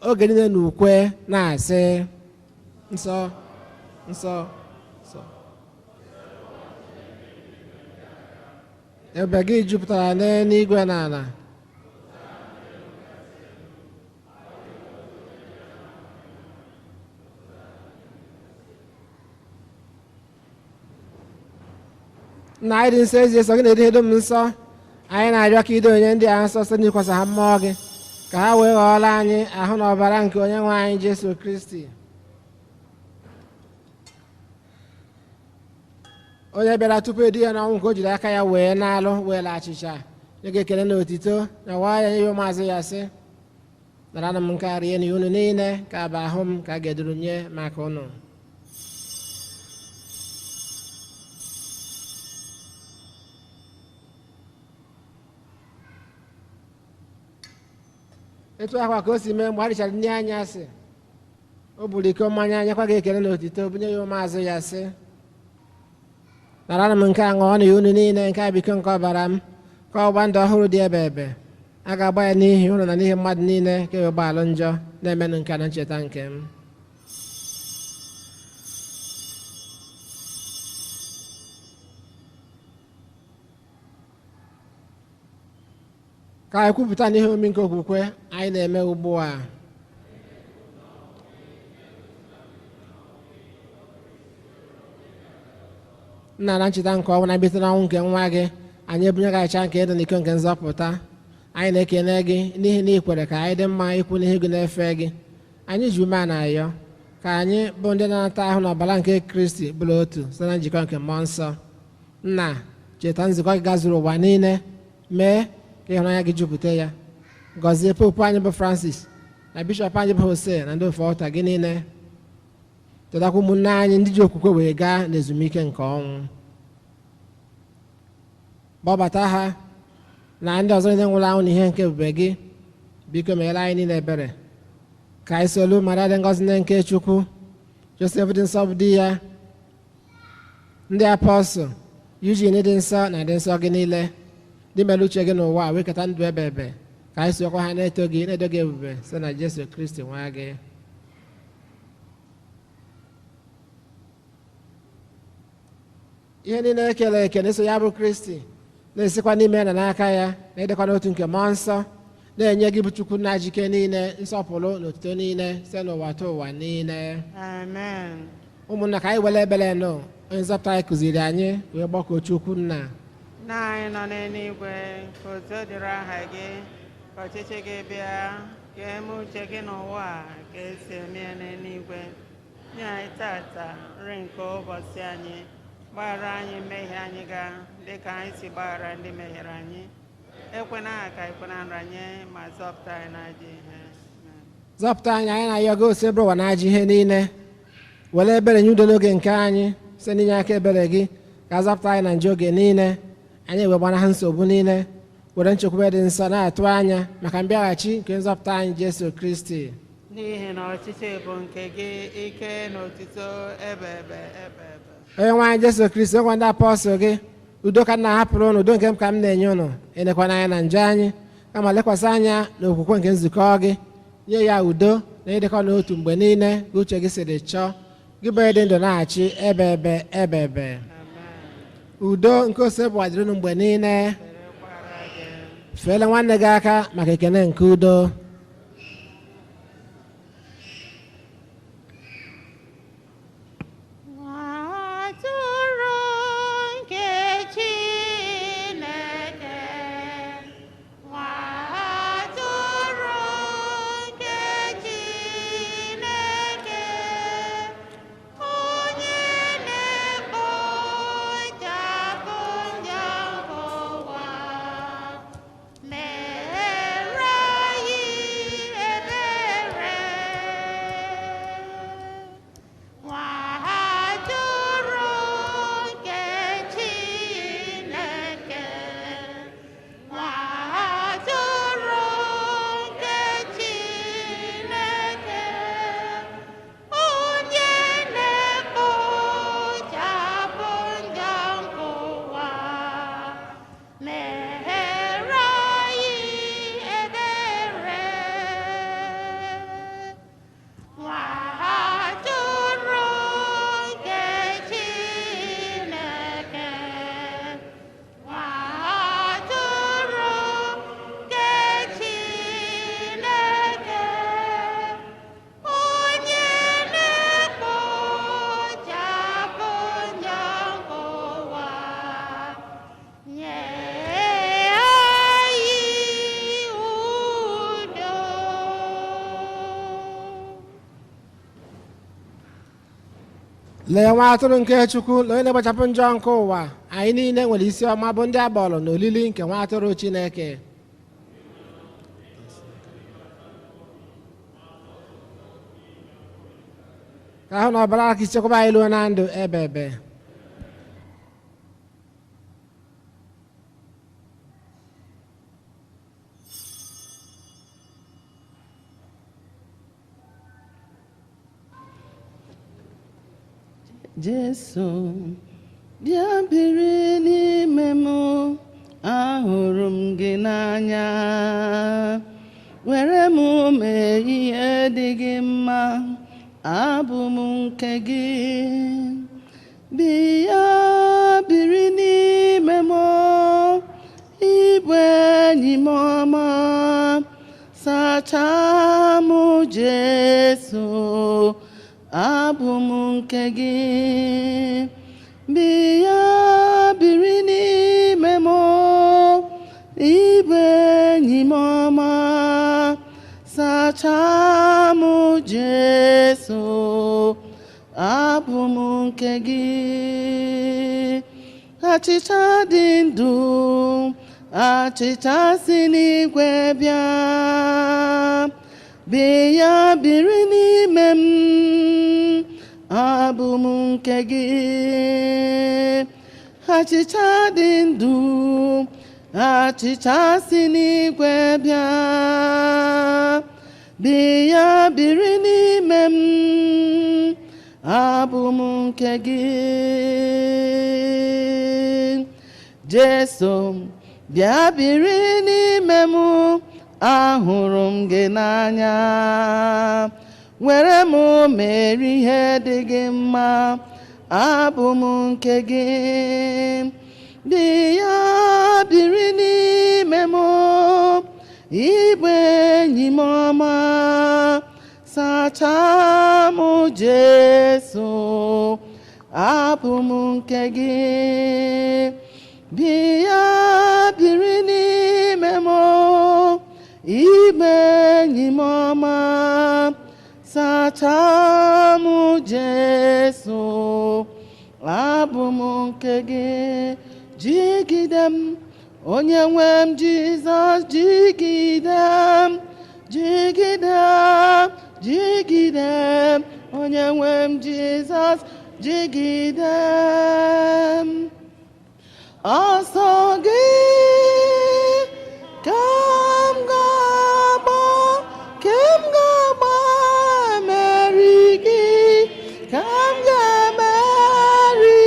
oge niile na ukwe na-asị nsọ nsọ nsọ ebube gị jupụtara n'eluigwe na ala na anyị dị nsọ ezi eso gị na-edoghị m nsọ anyị na-arịọ ka ido onye ndị a nsọ site n'ikwasa ha mmụọ gị ka ha wee ghọọla anyị ahụ na ọbara nke onye nwe anyị Jesu Kristi onye bịara tupu edu ya n'ọnwụ nke o jiri aka ya wee n'alụ wee la achịcha nye gị ekele na otito na waa ya ihe ụmụazụ ya sị nara m nke a rie na unu niile ka bụ ahụ m ka a ga-eduru nye maka unu etu akwa ka o si mee mgbe a richara ndị anya sị o buru iko mmanya nyekwa gị ekele na otito bunye ya ụmụazụ ya sị nara m nke a ṅụọ na ya unu niile nke a biko nke ọbara m ka ọgba ndụ ọhụrụ dị ebe a ga-agba ya n'ihi unu na n'ihi mmadụ niile ka e wee gbaalụ njọ na-emenụ nke na ncheta nke m Ka anyị kwupụta n'ihe omi nke okwukwe anyị na-eme ugbu a. Nna, na ncheta nke ọnwụ na mbite n'ọnwụ nke nwa gị, anyị ebunye gị acha nke ịdị n'iko nke nzọpụta. Anyị na-ekene gị n'ihi na ị kwere ka anyị dị mma ikwu n'ihe gị na-efe gị. Anyị ji ume a na-ayọ ka anyị bụ ndị na-anata ahụ na ọbara nke Kristi bụrụ otu site na njikọ nke mmụọ nsọ. Nna, cheta nzukọ gị gazuru ụwa niile, mee ka ịhụnanya gị jupụta ya. Gọzie popu anyị bụ Francis na bishọp anyị bụ Jose na ndị ofe ọta gị niile. Chetakwa ụmụnne anyị ndị ji okwukwe wee gaa n'ezumike nke ọnwụ. Gbọbata ha na ndị ọzọ niile nwụrụ anwụ n'ihe nke ebube gị. Biko meere anyị niile ebere. Ka anyị solu Maria dị ngọzi nne nke Chukwu, Josef dị nsọ bụ di ya, ndị apọstụl, Eugene dị nsọ na dị nsọ gị niile, ndị mere uche gị n'ụwa wee keta ndụ ebe ebe. Ka anyị sokwa ha na-eto gị ebube site na Jesu Kristi nwa gị. Ihe niile ekele eke na-eso ya bụ Kristi, na-esikwa n'ime na n'aka ya, na-edekwa n'otu nke mmụọ nsọ, na-enye gị bụ Chukwu na jike niile nsọpụrụ na otuto niile site n'ụwa ta ụwa niile. Amen. Ụmụnna, ka anyị were ebere nụ onye nzọpụta anyị kụziri anyị wee gbakọ Chukwu. Nna, Nna anyị nọ n'eluigwe, ka otuto dịrị aha gị, ka ọchịchị gị bịa, ka eme uche gị n'ụwa ka esi eme ya n'eluigwe. Nye anyị tata nri nke ụbọchị anyị. Gbaghara anyị mmehie anyị ga dịka anyị si gbaghara ndị mehiere anyị. Ekwena ka anyị kwe na nranye, ma zọpụta anyị n'ajọ ihe. zọpụta anyị na-ayọ gị ose bụrụ ụwa na ajọ ihe niile. Were ebere nye udo n'oge nke anyị site n'inye aka ebere gị, ka azọpụta anyị na njọ oge niile. Anyị wee gbanahụ nsogbu niile, were nchekwube dị nsọ na-atụ anya maka mbịaghachi nke nzọpụta anyị Jesu Kristi. N'ihi na ọchịchị bụ nke gị, ike na otuto ebe ebe ebe ebe. Onye nwe anyị Jesu Kristi, onye ndị apọstụl gị, udo ka nna hapụrụ ụnụ, udo nke m ka m na-enye ụnụ. Enekwana anya na njọ anyị, kama lekwasị anya na okwukwe nke nzukọ gị. Nye ya udo na ịdịkọ n'otu mgbe niile ka uche gị siri chọọ. Gị bụ ịdị ndụ na-achị ebe ebe ebe ebe. Udo nke ose bụ adịrị unu mgbe niile. Feele nwanne gị aka maka ekene nke udo. Lee nwa atụrụ nke Chukwu, na onye na-egbachapụ njọ nke ụwa. Anyị niile nwere isi ọma bụ ndị agbọrọ n'olili nke nwa atụrụ Chineke. Ka ahụ na ọbara aka ichekwaba anyị luo na ndụ ebe ebe. Jesu bịa biri n'ime m, ahụrụ m gị n'anya, were m mee ihe dị gị mma, abụ m nke gị. Bịa biri n'ime m, ịbụ enyi m ọma, sachaa m Jesu, abụ m nke gị. Bịa biri n'ime m, ịbụ enyi m ọma, sachaa m Jesu, abụ m nke gị. Achịcha dị ndụ, achịcha si n'igwe bịa, bịa biri n'ime m, abụ m nke gị. Achịcha dị ndụ, achịcha si n'igwe bịa, bịa biri n'ime m, abụ m nke gị. Jesu, bịa biri n'ime m, ahụrụ m gị n'anya, were m mere ihe dị gị mma, abụ m nke gị. Bịa biri n'ime m, ịbụ enyi m ọma, sachaa m Jesu, abụ m nke gị. Bịa biri n'ime m, ịbụ enyi m ọma, sachaa m Jesu, abụ m nke gị. Jigide m, onye nwe m Jizọs, jigide m, jigide m, jigide m, onye nwe m Jizọs, jigide m. Ọsọ gị ka m ga-agba, ka m ga-agba, meri gị ka m ga-emeri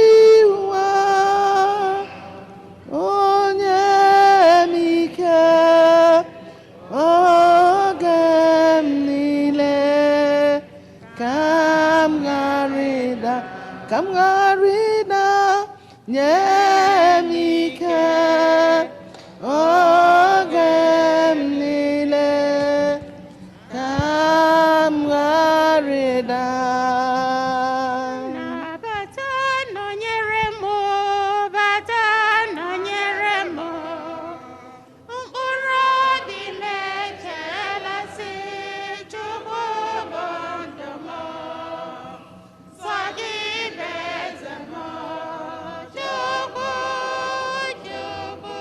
ụwa. Onye m ike oge m niile, ka m ghara ịda, ka m ghara ịda, nye m ike oge m niile, ka m ghara ịda. Bata nọnyere m, bata nọnyere m, mkpụrụ obi m echela sị, Chukwu bụ ndụ m, sọ gị bụ eze m, Chukwu, Chukwu.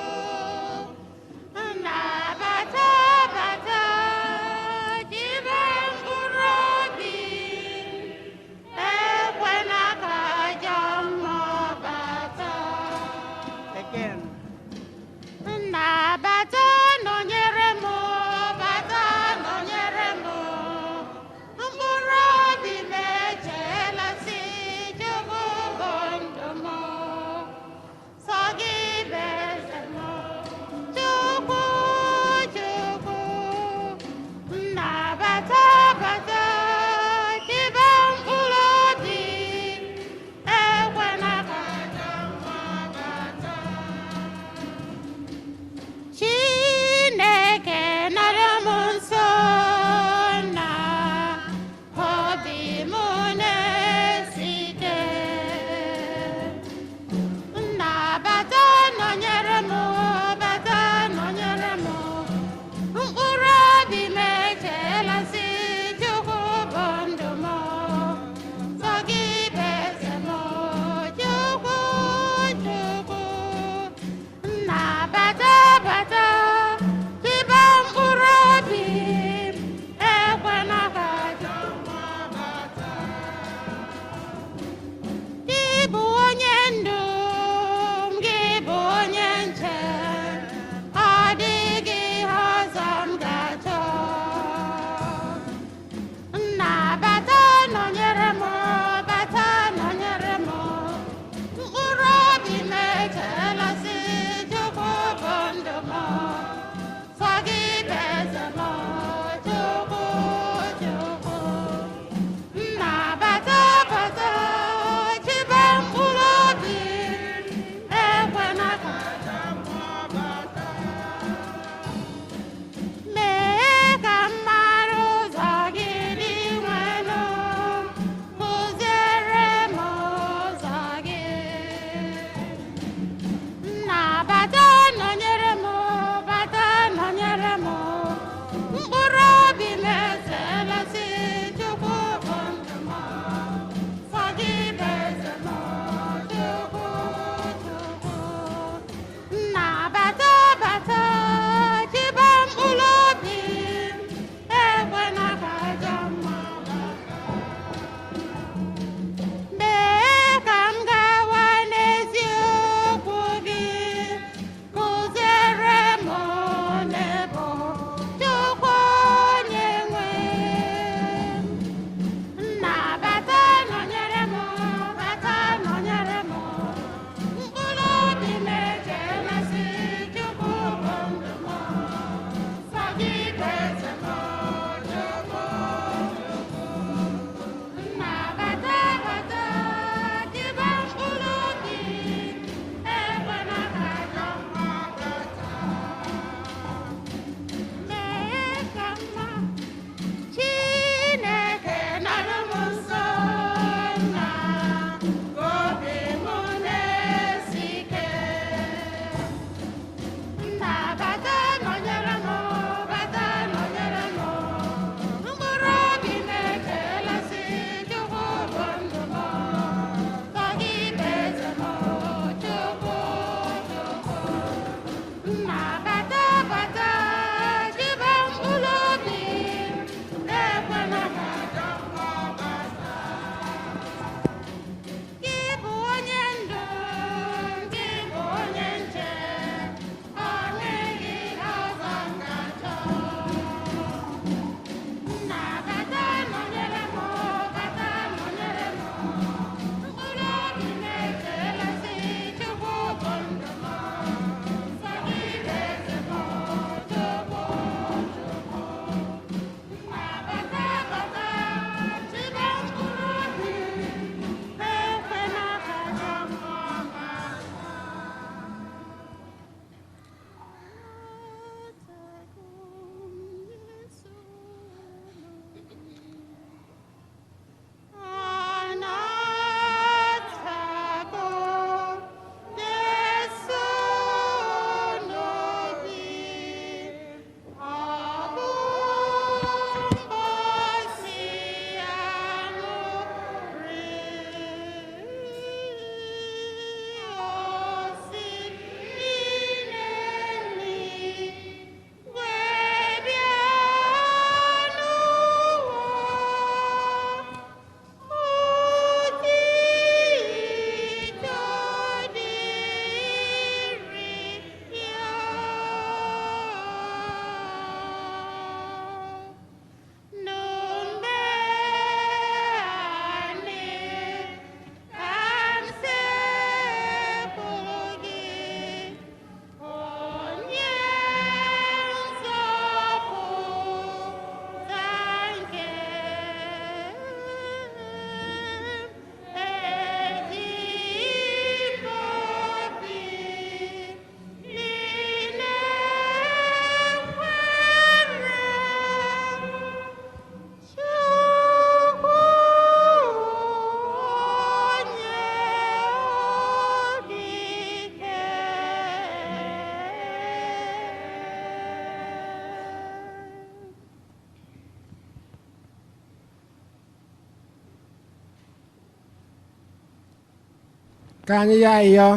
Ka anyị ya ịyọ.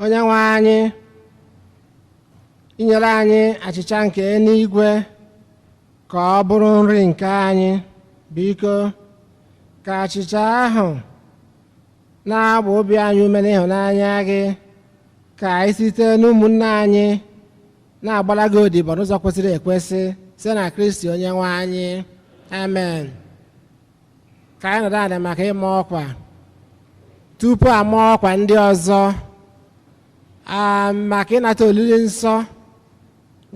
Onye nwe anyị, inyere anyị achịcha nke eluigwe ka ọ bụrụ nri nke anyị. Biko, ka achịcha ahụ na-agba obi anyị ume n'ịhụnanya gị, ka anyị site n'ụmụnne anyị na-agbara gị odibo n'ụzọ kwesịrị ekwesị site na Kristi onye nwe anyị. Amen. Ka anyị nọdụ ala maka ịma ọkwa. Tupu ama ọkwa ndị ọzọ maka ịnata olili nsọ,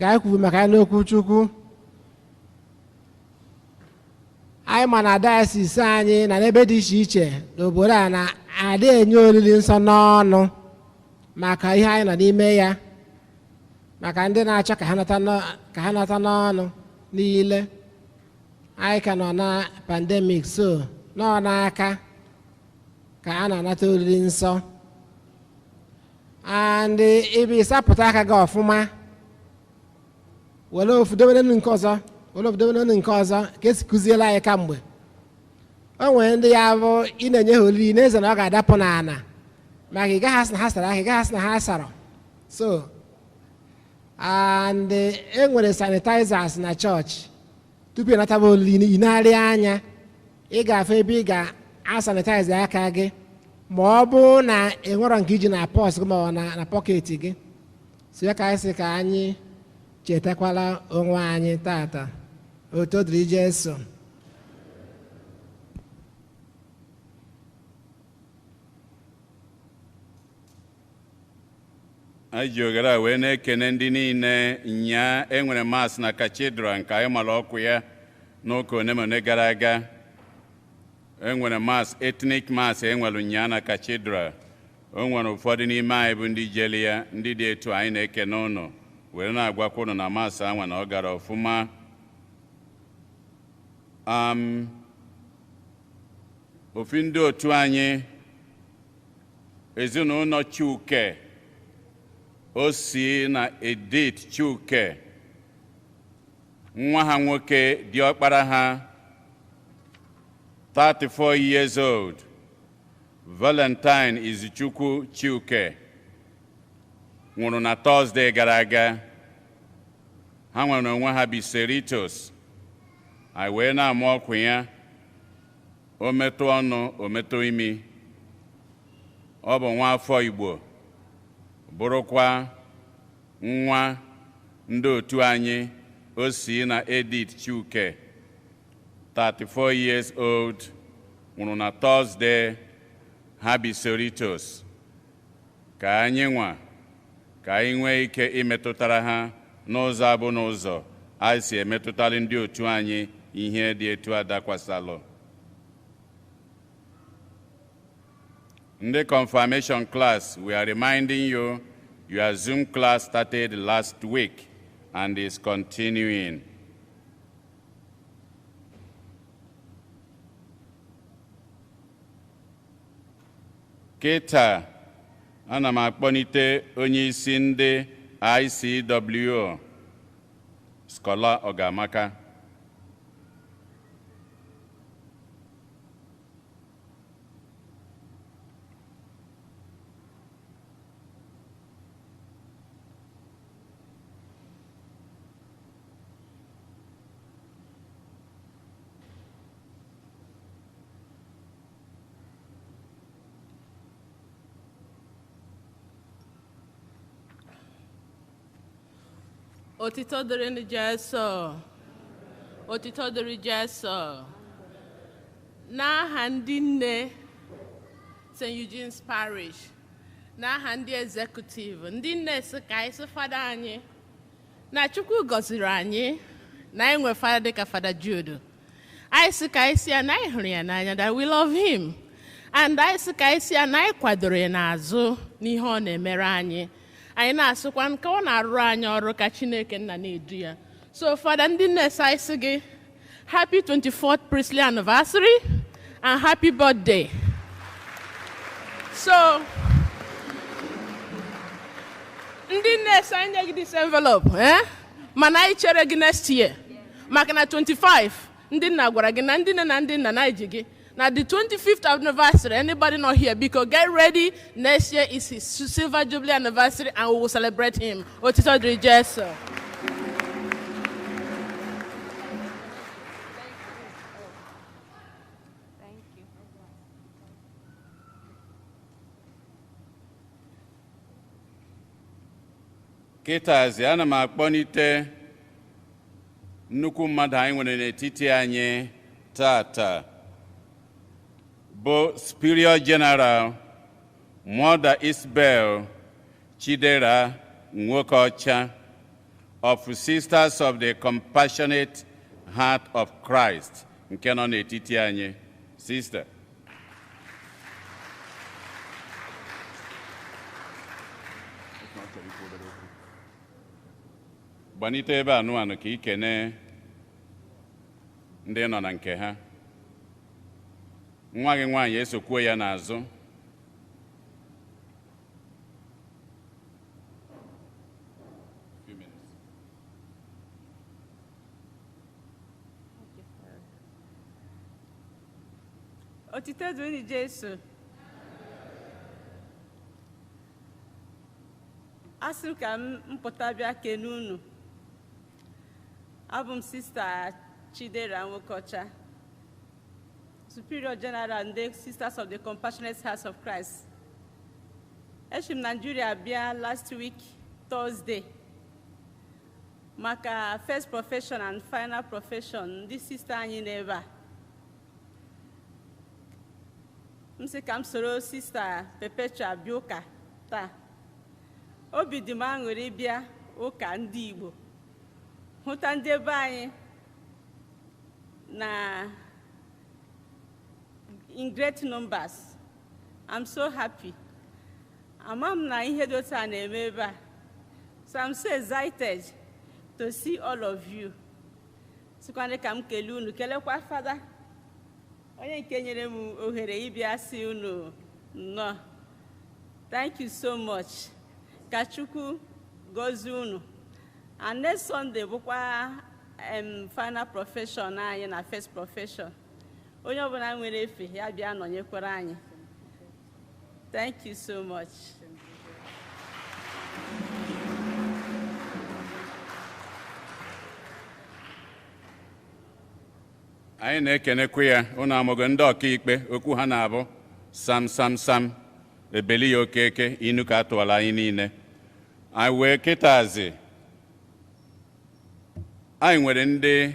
ga-ekwubu maka ya n'okwu Chukwu. Anyị ma na dayasis anyị na n'ebe dị iche iche n'obodo a na-adị enye olili nsọ n'ọnụ maka ihe anyị nọ n'ime ya, maka ndị na-achọ ka ha nata n'ọnụ niile. Anyị ka nọ na pandemic, so nọ n'aka ka a na-anata olili nsọ. And ebe ịsapụta aka gị ọfụma, were ofu debere nke ọzọ, nke ọzọ ka esi kụziela anyị kamgbe. O nwere ndị ya bụ ị na-enye ha olili n'eze na ọ ga-adapụ n'ala maka ị gaghị asị na ha sara aka, ị gaghị asị na ha sara. So and e nwere sanitizers na chọọchị. Tupu ị nataba olili, ị na-arị anya, ị ga-afụ ebe ị ga-asanitize aka gị ma ọ bụ na ị nwere nke iji na pọs gị ma ọ na pọket gị. So ya ka anyị sị ka anyị chetakwala onwe anyị tata otu o dịrị Jesu. anyị ji oghere a wee na-ekene ndị niile nya enwere mass na Cathedral nke anyị mara ọkụ ya n'ụka onemone gara aga. Enwere mass, ethnic mass enwere nya na Cathedral. O nwere ụfọdụ n'ime anyị bụ ndị jeli ya, ndị dị etu anyị na-ekene ụnụ were na-agwakwa ụnụ na mass anwa na ọ gara ọfụma. Ofu ndị otu anyị ezinụlọ Chuke, o si na Edith Chuke, nwa ha nwoke diọkpara ha 34 years old, Valentine Izuchukwu Chuke, nwụrụ na Thursday gara aga. Ha nwere onwe ha bi Cerritos. Anyị wee na-ama ọkụ ya, o metụ ọnụ, o metụ imi. Ọ bụ nwa afọ Igbo, bụrụkwa nwa ndị otu anyị. O si na Edith Chuke, 34 years old, nwụrụ na Thursday. Ha bi Cerritos. Ka anyị nwa, ka anyị nwee ike imetụtara ha n'ụzọ abụ n'ụzọ anyị si emetụtara ndị otu anyị ihe dị etu a dakwasalụ. Ndị confirmation class, we are reminding you your Zoom class started last week and is continuing. Keta, ana m akpọnite onye isi ndị ICW, Scholar Ogamaka. Otito dịrị Jesu. Otito dịrị Jesu. N'aha ndị nne St. Eugene's Parish, n'aha ndị executive, ndị nne si ka anyị sị fada anyị na Chukwu gọziri anyị na anyị nwe fada dịka Fada Jude. Anyị sị ka anyị si ya na anyị hụrụ ya n'anya, that we love him. And anyị sị ka anyị si ya na anyị kwadoro ya n'azụ n'ihe ọ na-emere anyị. Anyị na-asịkwa nke ọ na-arụ anyị ọrụ ka Chineke nna na-edu ya. So Fada, ndị nne-esi anyị sị gị happy 24th priestly anniversary and happy birthday. So ndị nne-esi anyị nye gị this envelope, mana anyị chere gị next year maka na 25 ndị nna gwara gị na ndị nne na ndị nna na-eji gị na the 25th anniversary. Anybody not here? Because get ready, next year is his silver jubilee anniversary and we will celebrate him. Otito Diri Jesu. Kịtazi ana m akpọnite nnukwu mmadụ anyị nwere n'etiti anyị tata bụ Superior General Mother Isabel Chidera Nwokocha of Sisters of the Compassionate Heart of Christ nke nọ n'etiti anyị. Sister. Gbanite ebe anụ ka ikene ndị nọ na nke ha. Nwa gị nwaanyị esokwuo ya n'azụ. Otito Diri Jesu. Asị ka m pụta bịa kene unu. Abụ m Sister Chidera Nwokocha, Superior General ndị Sisters of the Compassionate Heart of Christ. Esi m Nigeria bịa last week Thursday maka first profession and final profession ndị sister anyị n'ebe a. M sị ka m soro Sister Perpetua bịa ụka taa. Obi dị m aṅụrị bịa ụka ndị Igbo hụta ndị ebe anyị na in great numbers. I'm so happy. Ama m na ihe dị otu a na-eme ebe a. So I'm so excited to see all of you. Sikwana ka m kelee unu, kelekwa Fada onye nke nyere m ohere ịbịa si unu nnọọ. Thank you so much. Ka Chukwu gọzie unu. And next Sunday bụkwa final profession anyị na first profession. Onye ọbụla nwere efe ya bịa nọnyekwara anyị. Thank you so much. Anyị na-ekenekwa ya unu amụgo ndị ọkaikpe okwu ha na-abụ sam ebeli ya okeke inu ka atụwala anyị niile. Anyị wee kịtazi anyị nwere ndị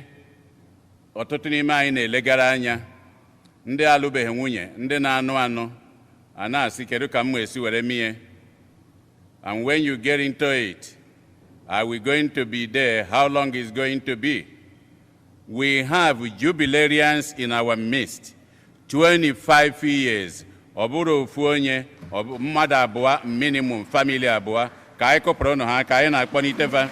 ọtụtụ n'ime anyị na-elegara anya, ndị alụbeghị nwunye, ndị na-anụ anụ a na-asị kedu ka m esi were mie. And when you get into it, are we going to be there? How long is going to be? We have jubilarians in our midst, 25 years. Ọ bụrụ ofu onye, mmadụ abụọ minimum, family abụọ, ka anyị kụpụrụ ụnụ ha ka anyị na-akpọnitefa.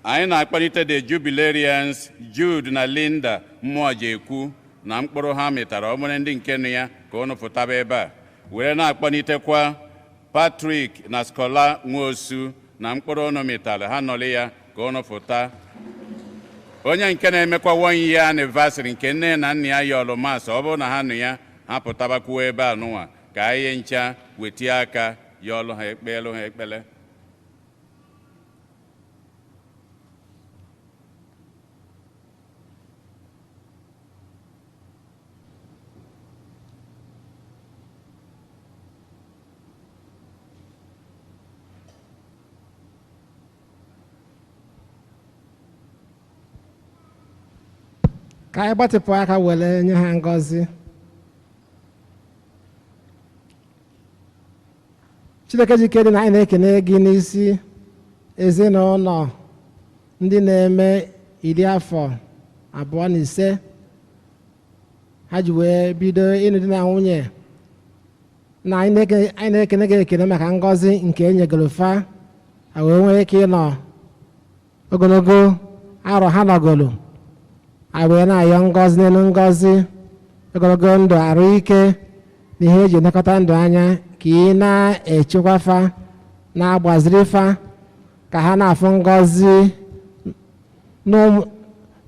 Anyị na-akpọnite the jubilarians Jude na Linda Mmụọjekwu na mkpụrụ ha mịtara ọmụrụ ndị nke nụ ya ka ụnụ pụtaba ebe a. Were na-akpọnitekwa Patrick na Scholar Nwosu na mkpụrụ ụnụ mịtara ha nọrị ya ka ụnụ pụta. Onye nke na-emekwa 1 year anniversary nke nne na nna ya yọlụ masị, ọ bụrụ na ha nụ ya ha pụtabakwuo ebe a nụnwa ka anyị ncha wetie aka yọlụ ha ekpelu ha ekpele. Ka anyị gbatịpụ aka were nye ha ngọzi. Chineke jike dị na anyị na-ekene gị n'isi ezinụlọ ndị na-eme 25 ha ji wee bido ịnụ di na nwunye, na anyị na-ekene gị ekene maka ngọzi nke enyegoro fa ha wee nwee ike ịnọ ogologo arọ ha nọgoro. I wee na-ayọ ngọzi n'elu ngọzi, ogologo ndụ, arụ ike na ihe eji elekọta ndụ anya, ka ị na-echekwa fa, na-agbaziri fa, ka ha na-afụ ngọzi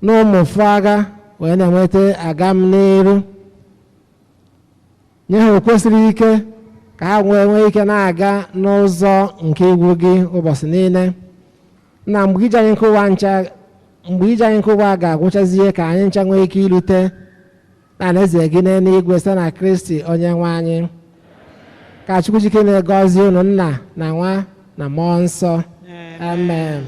n'ụmụfụ agha wee na-enweta agam n'iru. Nye ha okwesịrị ike ka ha nwee ike na-aga n'ụzọ nke iwu gị ụbọchị niile. Na mgbe ije anyị nke ụwa ga-agwụchazie ka anyị ncha nwee ike irute na alaeze gị n'eluigwe site na Kristi onye nwe anyị. Ka Chukwu jike na-egọzi unu Nna na Nwa na Mmụọ Nsọ. Amen.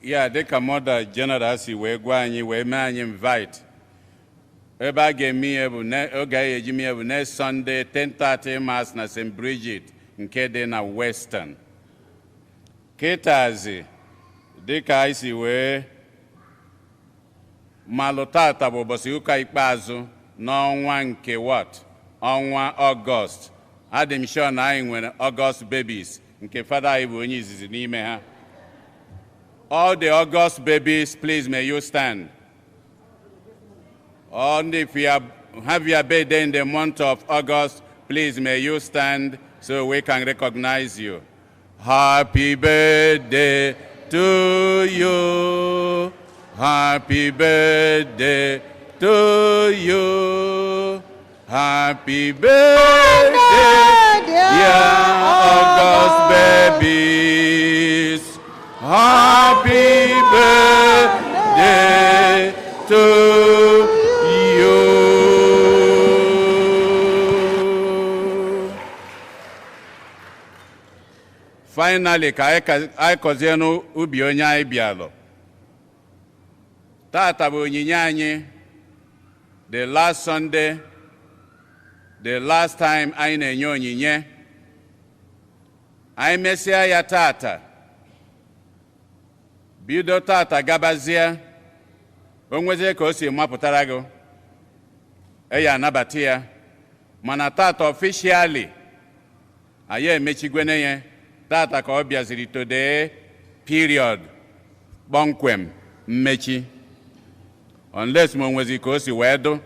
Ya dịka Mother General si wee gwa anyị wee mee anyị invite ebe a ga-eme ihe bụ oge anyị eji ihe bụ next Sunday 10:30 Mass na St. Bridget nke dị na Western. Kịtazi dịka anyị si wee malụ tata bụ ụbọchị ụka ikpeazụ n'ọnwa nke ọnwa Ọgọst. Adị m sure na anyị nwere August babies nke fada anyị bụ onye izizi n'ime ha. All the August babies, please may you stand. And if you have your birthday in the month of August, please may you stand so we can recognize you. Happy birthday to you. Happy birthday to you. Happy birthday, dear August babies. Happy birthday to you. Finally, ka anyị kọzie n'ubi onye anyị bịalụ. Tata bụ onyinye anyị, the last Sunday, the last time anyị na-enye onyinye. Anyị mesịa ya tata. Bido tata gabazie, onwezie ka o si mapụtara gị, eya anabata ya, mana tata officially, anyị emechigwene ya, tata ka ọ bịaziri today, period, kpọmkwem, mmechi. Unless mo onwezi ka o si wee dụ,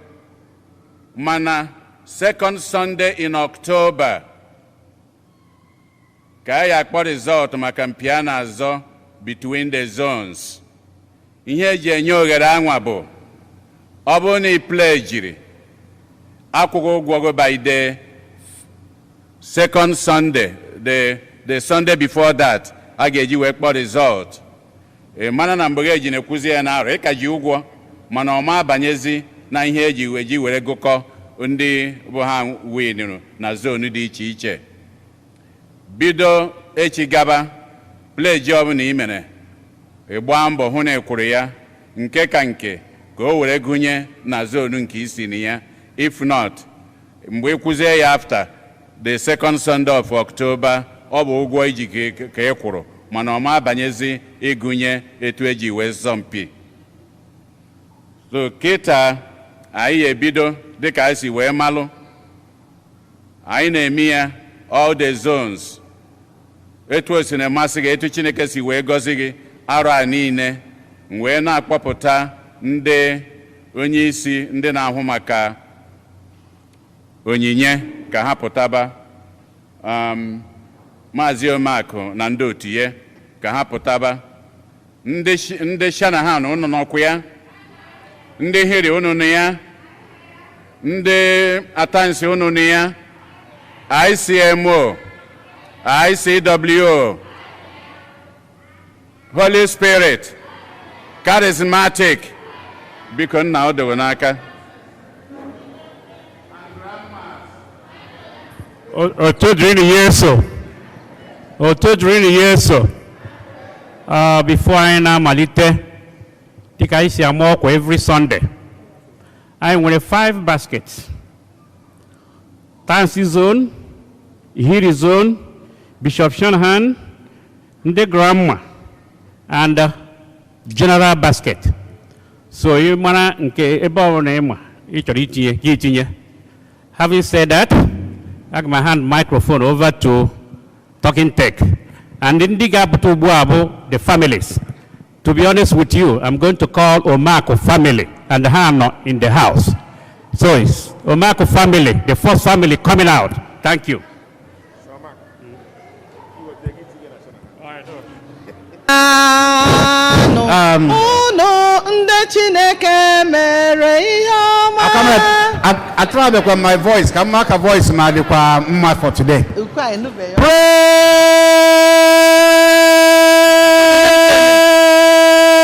mana second Sunday in October, ka anyị akpọ result maka mpịa na azọ, between the zones. Ihe eji enye oghere anwa bụ ọ bụrụ na ị pledgiri akwụkwọ ụgwọ by the second Sunday, the Sunday before that, a ga-eji wee kpọ result. Mana na mgbe eji na-ekwuzi ya n'arụ ịka ji ụgwọ mana ọ ma abanyezi na ihe eji were gụkọ ndị bụ ha winuru na zone dị iche iche. Bido echi gaba pledge ọbụla ị mere ịgba mbọ hụ na ekwuru ya nke ka nke ka o were gụnye na zone nke isi na ya. If not, mgbe ekwuzie ya after the second Sunday of October, ọ bụ ụgwọ iji ka e kwuru mana ọ ma abanyezi ịgụnye etu eji wee zọmpi. So kịta anyị ebido dịka anyị si wee malụ, anyị na-eme ya all the zones etu o si na-amasị gị, etu Chineke si wee gọzi gị arọ a niile, wee na-akpọpụta ndị onye isi ndị na-ahụ maka onyinye ka ha pụtaba, Maazị Omakụ na ndị otu ya ka ha pụtaba, ndị Shanahan unu n'ọkụ ya, ndị Hiri unu na ya, ndị Atansi unu na ya, ICMO, ICW, Holy Spirit, Charismatic, biko nna o dewe n'aka. Otodrini Yeso. Before I na malite, dịka anyị si ama ọkwa every Sunday, I nwere 5 baskets. Tansi Zone, Ihiri Zone, Bishop Shanahan, Nde Grandma, and General Basket. So you mana nke ebe ọ na ịma ịchọrọ itinye. Having said that, I can hand microphone over to Talking Tech. And in the families. To be honest with you, I'm going to call Omako family and Hano in the house. So it's Omako family, the first family coming out. Thank you. I try to my voice. Come make a voice, my for today.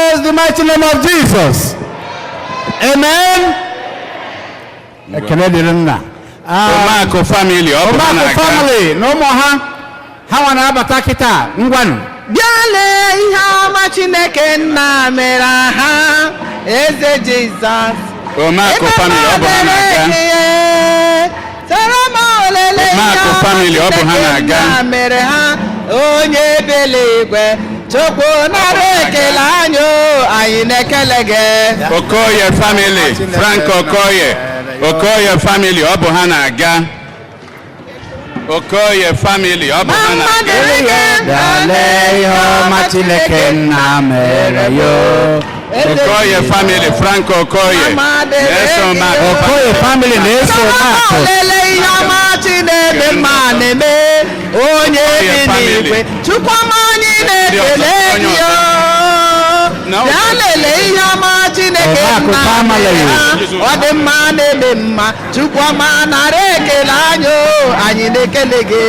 Praise the mighty name of Jesus. Amen. Omako family, Omako family, no more. How an abatakita, one. Biale ihe ọma Chineke nna mere ha eze Jizọs. Omako family, ọ bụ ha na-aga. Omako family, ọ bụ ha na-aga. Mere ha onye beligwe Chukwu nara ekele anyị na-ekele gị. Okoye family, Frank Okoye family, ọ bụ ha na-aga. Okoye family, ọ bụ ha na-aga. Okoye family, Frank Okoye. Okoye family, na-eso Marco. Onye bi n'igwe Chukwu ọma anyị na-ekele gị ya lele ihe ọma Chineke nna mere ha ọ dị mma na-eme mma Chukwu ọma nara ekele anyị na-ekele gị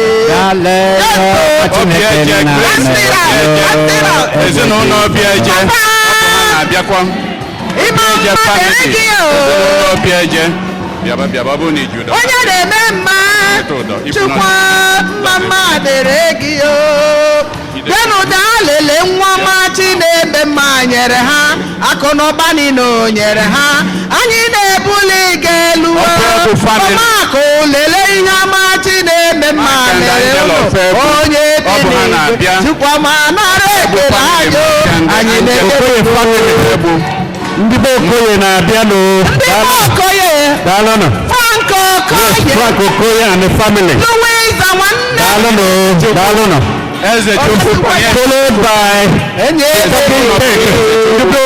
ezinụlọ ọbịa eje na-abịakwa onye na-eme mma Chukwu mma dịrị gị bịanụ daa lele nwa ọma Chineke mma nyere ha akụ na ụba niile o nyere ha anyị na-ebuli gị elu ọmakụ lele ihe ọma Chineke mma mere onye dị n'igwe Chukwu ọma nara ekele anyị na-ekele ndị be Okoye na-abịa n'o. Ndị be Okoye. Daalụnụ. Frank Okoye. Frank Okoye and the family. Louisa nwanne. Daalụnụ. Eze Chukwu. Followed by Talking Tech. Ndị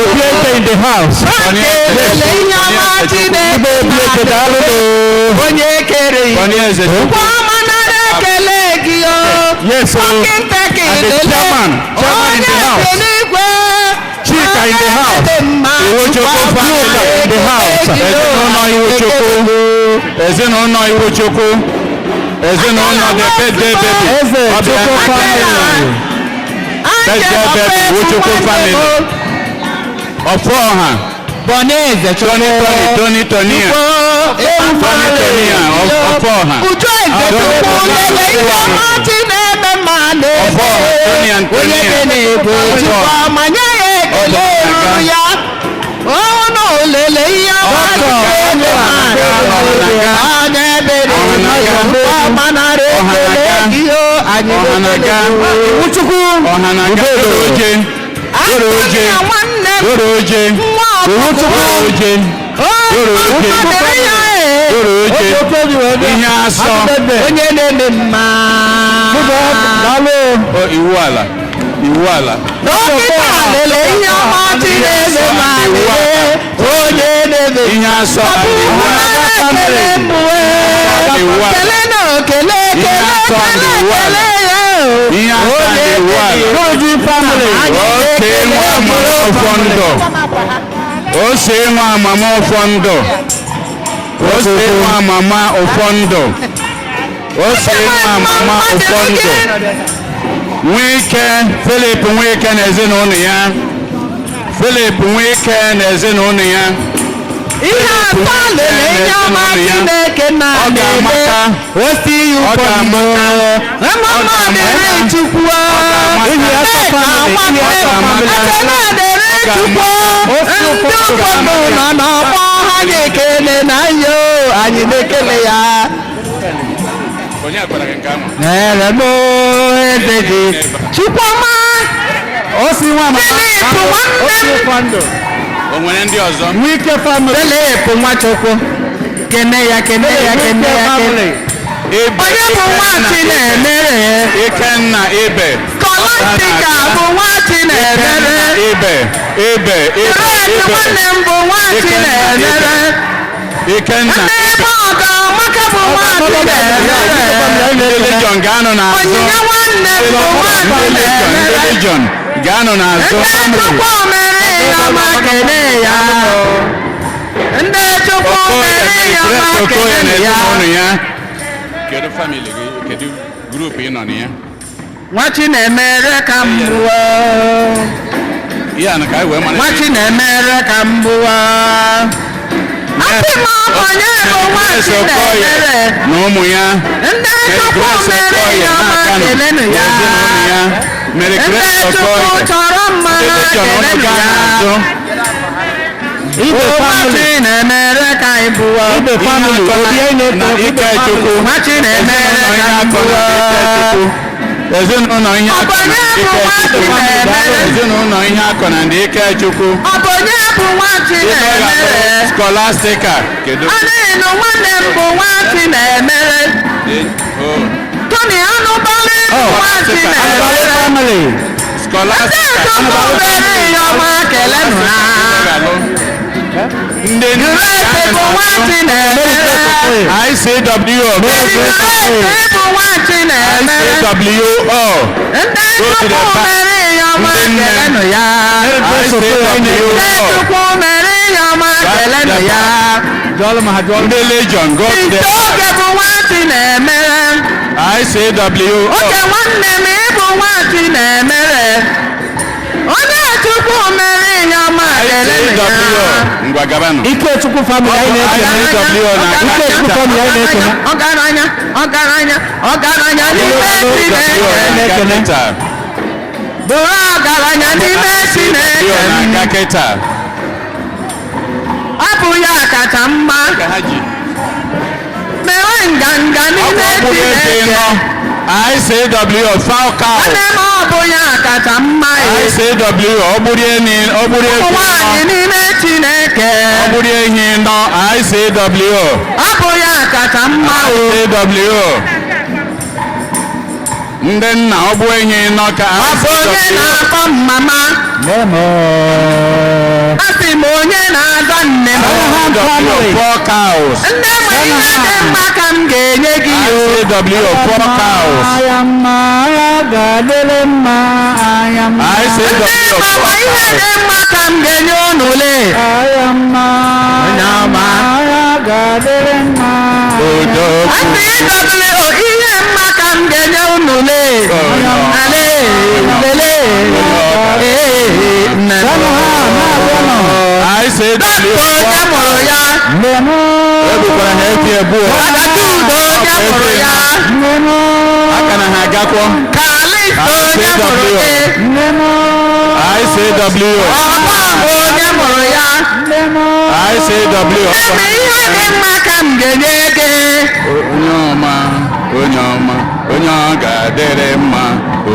Obieke in the house. Onye kere Eze Chukwu. Yes, Talking Tech and the chairman in the house. Chika in the house. Iwochukwu family in the house. Ezinụlọ Iwochukwu. Ezinụlọ the birthday baby. Iwochukwu family. Birthday baby Iwochukwu family. Ọfọha. Boneze Tony Tonia. Ọfọha. Iwu ala. Ihe asọ ose nwa amama ụfọdụ Nwike Philip Nwike na ezinụlọ ya Philip Nwike na ezinụlọ ya ihe atọ lele ihe ọma Chineke na-eme osi ụkọ mma dịrị Chukwu ihe asọ family Chukwu ndị ụfọdụ nọ n'ọgbọ ha na-ekele na yo anyị na-ekele ya onye gwara gị nke ahụ mere m eze gị Chukwuma Philip nwanne m o nwere ndị ọzọ Wike family Philip Nwachukwu kene ya onye bụ nwa Chinemere Ikenna Ibe Scholastica bụ nwa Chinemere Ibe nwanne m bụ nwa Chinemere Ikenna ndị ọga Amaka bụ nwa Chinemere Religion ga-anọ n'azụ Onyinye nwanne m bụ nwa Chinemere Religion ga-anọ n'azụ ndị Chukwu mere ya ma kene ya ndị Chukwu mere ya ma kene ya kedu family gị kedu group ị nọ na ya nwa Chinemere ka m bụọ ihe na ka anyị wee mara nwa Chinemere ka m bụọ asị m onye bụ nwa Chinemere na ụmụ ya ndị Chukwu mere ya ma kelenu ya mere ndị Chukwu chọrọ mma na kelenu ya nwa Chinemere ka anyị bụọ nwa Chinemere ka m bụọ ezinụlọ ihe akọ na ndị Ikechukwu ọ bụ onye bụ nwa Chinemere Scholastica kedu anịnụ nwanne m bụ nwa Chinemere Tony Anụbalị bụ nwa Chinemere ndị Chukwu mere ya ọma kelenụ ha ndị Irete bụ nwa Chinemere ICWO bụ nwa Chinemere ICWO ndị Chukwu mere ya ọma kelenụ ya ndị Chukwu mere ya ọma kelenụ ya ndị Legion go to the oge bụ nwa Chinemere ICWO oge nwanne m ịbụ nwa Chinemere onye Chukwu mere ya ọma kelenụ ya ngwa gabanụ Ikechukwu family anyị na-ekele Ikechukwu family anyị na-ekele ọgaranya n'ime Chineke bụrụ ọgaranya n'ime Chineke ọ bụ ya kacha mma mewe nganga n'ime Chineke ICWO Falcao nne m ọ bụ ya kacha mma ICWO nwaanyị nwaanyị n'ime Chineke ehi nọ ICWO ọ bụ ya kacha mma ICWO ndị nna ọ bụ ehi nọ ka ọ bụ onye na-akpọ mama asị m onye na-azọ nne m Falcao nne m ihe dị mma ka m ga-enye gị ICWO Falcao ICWO ihe dị mma ka m ga-enye unu le onye ọma asị ICWO ihe mma ka m ga-enye unu le ICWO onye mụrụ ya ebukwara ha efi ebuo Adatudo onye mụrụ ya aka na ha agakwo Kalisto onye mụrụ gị ICWO ọma onye mụrụ ya ICWO eme ihe dị mma ka m ga-enye gị onye ọ ga-adịrị mma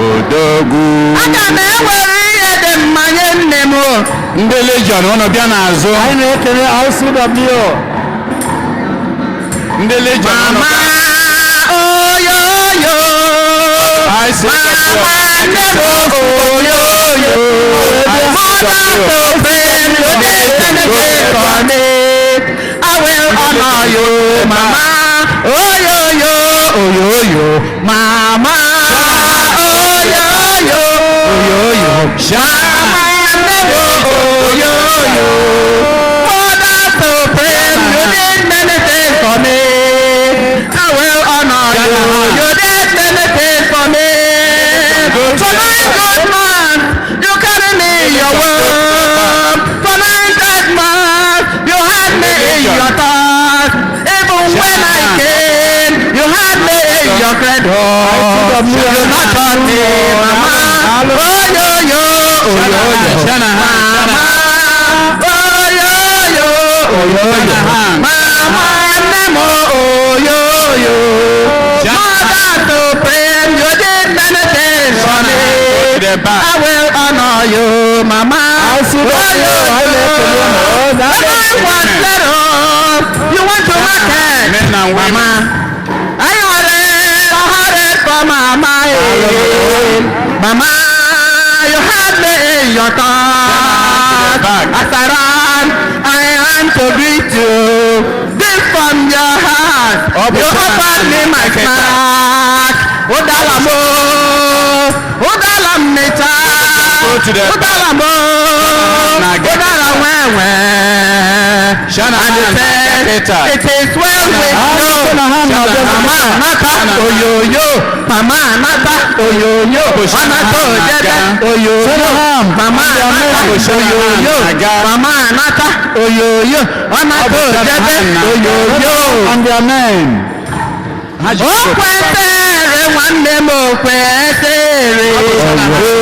odogwu aga m ewere ihe dị mma nye nne m ndị Legion ụnụ bịa n'azụ anyị na-ekele ICWO ndị Legion ụnụ mama oyoyo mama nne m oyoyo mother to friend no dey celebrate for me I will honor you mama oyoyo oyoyo mama oyoyo oyoyo mama nne m oyoyo mother to friend you did many things for me I will honor you you did many things for me for my good man you carry me in your womb for my dead man you had me in your thoughts even when I came you had me in your cradle you not turn me mama oh yo yo oh yo yo mama Mama Nemo Oyoyo. Mother to praise, you did many things for me. I will honor you, Mama. You want to market, Mama. I ordered for Mama. Mama, you had me in your thoughts. As I run, I want to greet you. This from your heart. You open me my heart. Udalamo, Udalamita, Udalamo, Udalawewe. And you said, it is well with you. Mama, Nata, Oyoyo. Mama, Nata, Oyoyo. Anato, Jede, Oyoyo. Mama, Nata, Oyoyo. Mama, Nata, Oyoyo. Anato, Jede, Oyoyo. And your name. Okwesere nwanne m okwesere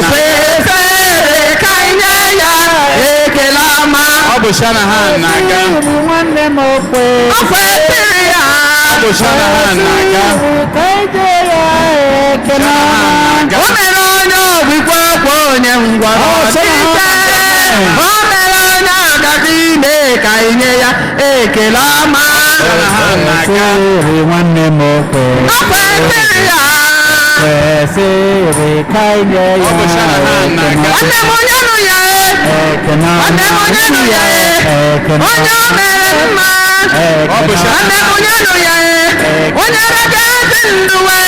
okwesere ka nye ya ekele ọma. Ọ bụ Shanahan na-aga. Nwanne m okwesere ya. Ọ bụ Shanahan na-aga. O mere onye ọgwụgwọ ọgwụ onye ngwọrọ ọdịda. O mere onye agadi ime ka inye ya ekele ọma. Nwanne m okwe. Okwesịrị ya. Kwesịrị ka inye ya. Nwanne m onye nụ ya. Nwanne m onye nụ ya. Onye o mere mma. Nwanne m onye nụ ya. Onye rege ezi ndụ we.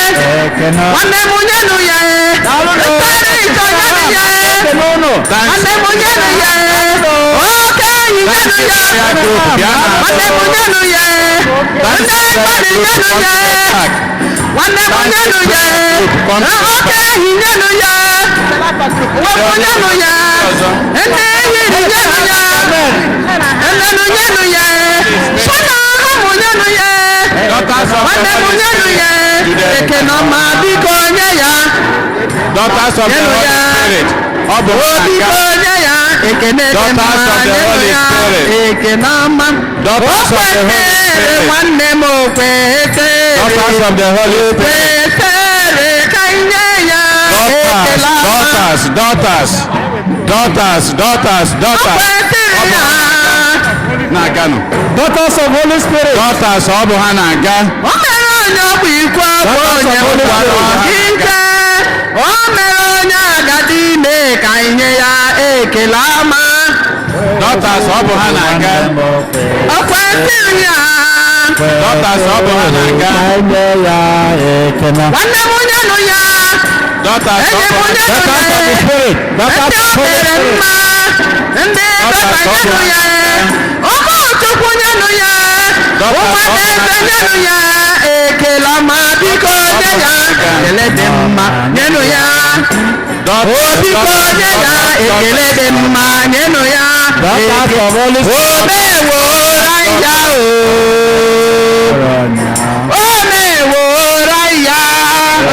Nwanne m onye nụ ya. Ekpere ite onye nụ ya. Nwanne m onye nụ ya. Oke enyi nye nụ ya. Nwanne m onye nụ ya. Ndị mmadụ nye nụ ya. Nwanne m onye nụ ya. Oke enyi nye nụ ya. Nwoke onye nụ ya. Ndị enyi nye nụ ya. Ndị nụ nye nụ ya. Shana ha mụ nye nụ ya. Nwanne m nye nụ ya. Ekene ọma biko nye ya. Daughters of the Holy Spirit. Ọ bụ biko nye ya. Ekene dị mma nye nụ ya. Ekene ọma. Daughters of the Holy Spirit. Nwanne m okwesere. Daughters of the Holy Spirit. Okwesere ka nye ya. Ekele ọma. Daughters. Okwesere ya. Na-aga nụ. Daughters of Holy Spirit. Daughters ọ bụ ha na-aga. O mere onye ọgwụ ikwu ọgwụ onye ngwọrọ ike. O mere onye agadi ime ka inye ya ekele ọma. Daughters ọ bụ ha na-aga. O kwesịrị ya. Daughters ọ bụ ha na-aga. Nwanne m onye nụ ya. Daughters Enyi m onye nụ ya. Ndị o mere mma. Ndị dọta nye nụ ya. Ụmụ Chukwu nye nụ ya. Ụmụ eze nye nụ ya. Ekele ọma biko nye ya. Ekele dị mma nye nụ ya. Biko nye ya. Ekele dị mma nye nụ ya. Omewora ya o. Omewora ya.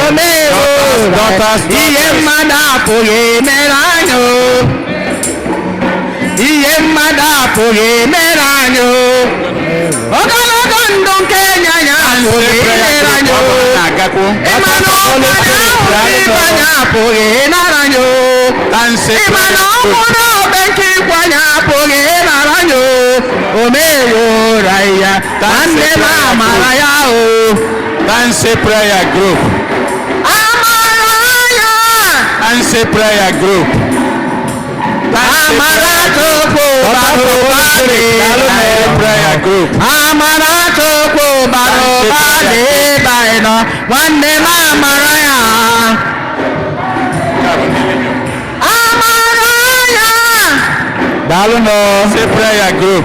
Omewora. Ihe mmadụ apụghị emere anyị o. Ihe mmadụ apụghị emere anyị o. Ogologo ndụ nke enye ya apụghị emere anyị o. Ịmanụ ọkụ ịbanye apụghị ịnara anyị o. Ịmanụ ọkụ n'obe nke ịkwanye apụghị ịnara anyị o. O meghora ya ka nne m amara ya o. Dance prayer group. Amara ya. Dance prayer group. Amara Chukwu bara ụba dị prayer group. Amara Chukwu bara ụba dị ebe anyị nọ. Nwanne m amara ya. Amara ya. Daalụ nọ. Say prayer group.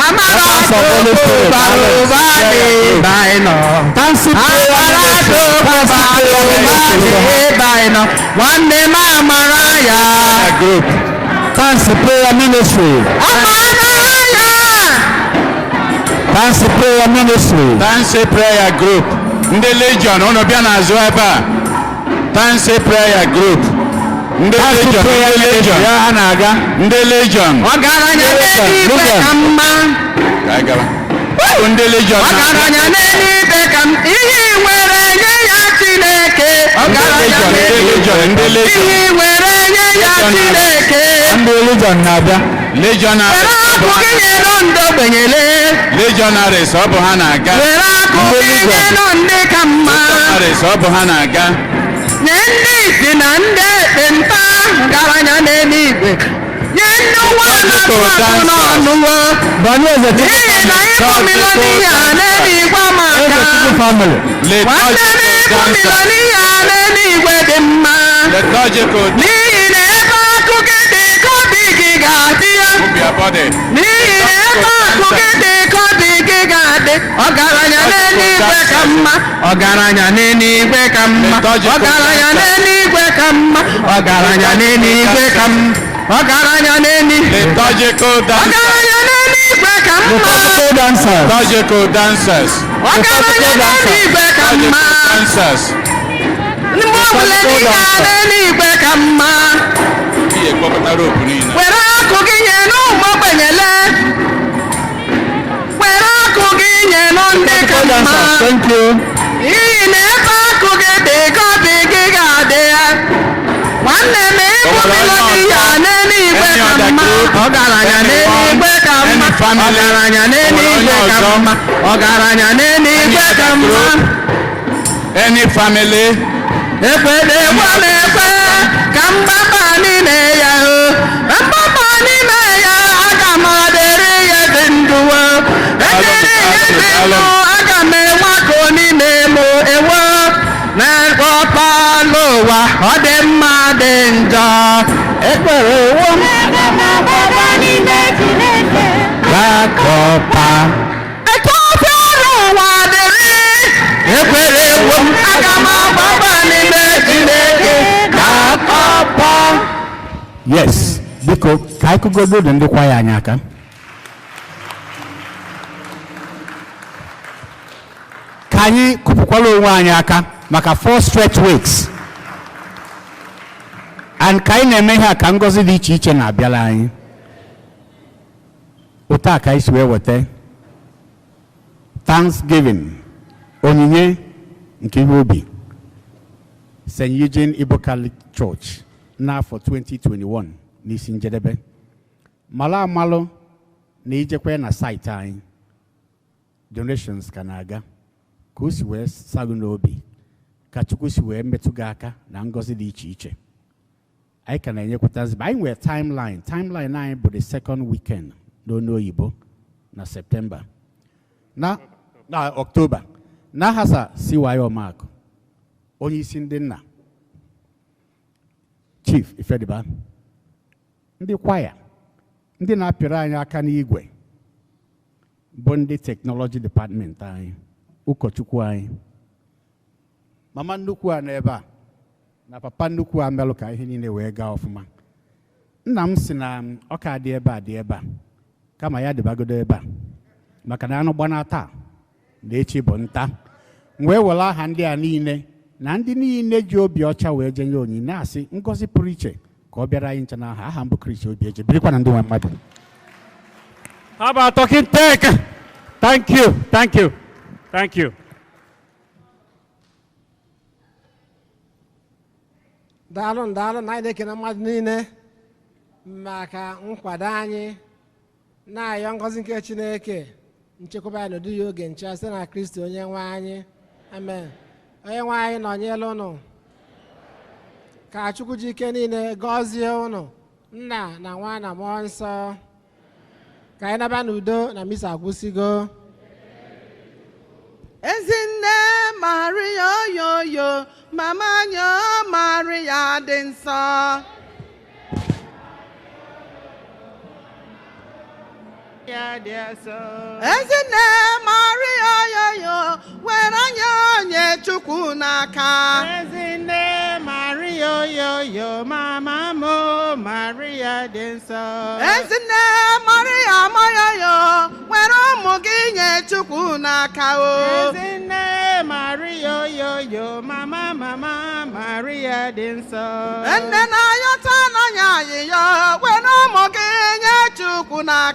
Amara Chukwu bara ụba dị ebe anyị nọ. Amara Chukwu bara ụba dị ebe anyị nọ. Nwanne m amara ya. Group. Thanks prayer ministry. Thanks prayer ministry. Dance prayer group. Ndị Legion unu bịa n'azụ ebe a. Dance prayer group. Ndị Legion. Ya ha na-aga. Ndị Legion. Ọgaranya na-eji ibe ka mma. Ka anyị gaba. Ọ ndị Legion ọgaranya n'eluigwe ka m ihe nwere nye ya Chineke ọgaranya n'eluigwe ihe nwere nye ya Chineke ndị Legion na-abịa. Legionaries were akụ gị nyere ndị ogbenyele Legionaries ọ bụ ha na-aga. were akụ gị nyere ndị ka mma Legionaries ọ bụ ha na-aga. nye ndị isi na ndị ekpenta ọgaranya n'eluigwe nye ndị nwa na-atụ atụ n'ọnụwo n'ihi na ịbụ miloniya n'eluigwe amaka nwanne m ịbụ miloniya n'eluigwe dị mma n'ihi na ebe akụ gị dị ka obi gị ga-adị ya n'ihi na ebe akụ gị dị ka obi gị ga-adị ọgaranya n'eluigwe ka mma ọgaranya n'eluigwe ka mma ọgaranya n'eluigwe ka mma ọgaranya n'eluigwe ka mma ọgaranya n'eluigwe ọgaranya n'eluigwe ka mma Liturgical dancers. ọgaranya n'eluigwe ka mma ndị ọbụla dị ya n'eluigwe ka mma were akụ gị nye n'ụmụ ogbenyele were akụ gị nye nọ ndị ka mma n'ihi na ebe akụ gị dị ka obi gị ga-adị ya nwanne m ịbụ miloni ya n'eluigwe ka mma ọgaranya n'eluigwe ka mma ọgaranya n'eluigwe ka mma ọgaranya n'eluigwe ka mma Any family ekwede gwala ekwe ka mgbaba n'ime ya o mgbaba n'ime ya aga m adịrị ya dị ndụ o edịrị ya dị ndụ aga m enwakọ n'ime m ewo na-ekpọkpala ụwa ọ dị mma dị njọ ekpere ewo gakọpa ekọpịara ụwa dịrị ekwere ewo aga m agbaba n'ime Chineke gakọpa. Yes, biko ka anyị kụgodo ụdị ndị kwaya anyị aka. Ka anyị kụpụkwala onwe anyị aka maka 4 straight weeks. And ka anyị na-eme ihe a ka ngọzi dị iche iche na-abịala anyị. Otu a ka anyị si wee weta Thanksgiving, onyinye nke ihe obi St. Eugene Igbo Catholic Church n'afọ 2021 n'isi njedebe. Mala amalụ na ijekwe na site anyị donations ka na-aga ka o si wee sagụ n'obi ka Chukwu si wee metụ gị aka na ngọzi dị iche iche. Anyị ka na-enyekwutazi anyị nwere timeline anyị bụ the second weekend n'onu oyibo na September na October na hasa CYO Mark onye isi ndị nna Chief Ifediba ndị kwaya ndị na-apịrị anyị aka n'igwe bụ ndị technology department anyị ụkọchukwu anyị mama nnukwu a n'ebe a na papa nnukwu a melụ ka ihe niile wee gaa ọfụma. Nna m si na ọ ka dị ebe a kama ya dịbagodo ebe a maka na anụ gbana taa na echi bụ nta wee were aha ndị a niile na ndị niile ji obi ọcha wee jenye onyinye na-asị ngọzi pụrụ iche ka ọ bịara anyị ncha n'aha aha mbụ Kristi obi eje birikwa na ndị nwe mmadụ. How about talking tech? Thank you. daalụ na anyị na-ekene mmadụ niile maka nkwado anyị na-ayọ ngọzi nke Chineke nchekwaba ya n'ụdị ya oge nche site na Kristi onye nwe anyị amen. Onye nwe anyị nọnyere ụnụ ka Chukwu ji ike niile gọzie ụnụ Nna na Nwa na Mmụọ Nsọ ka anyị naba n'udo na misa agwụsigo. Ezinne Maria oyoyo mama anyị Maria dị nsọ Ezinne Maria oyoyo were anya onye Chukwu n'aka Ezinne Maria oyoyo mama mo Maria dị nsọ Ezinne Maria oyoyo were ụmụ gị nye Chukwu n'aka o Ezinne Maria oyoyo mama Maria dị nsọ Nne na-ayọta n'anya ayịyọ were ụmụ gị nye Chukwu n'aka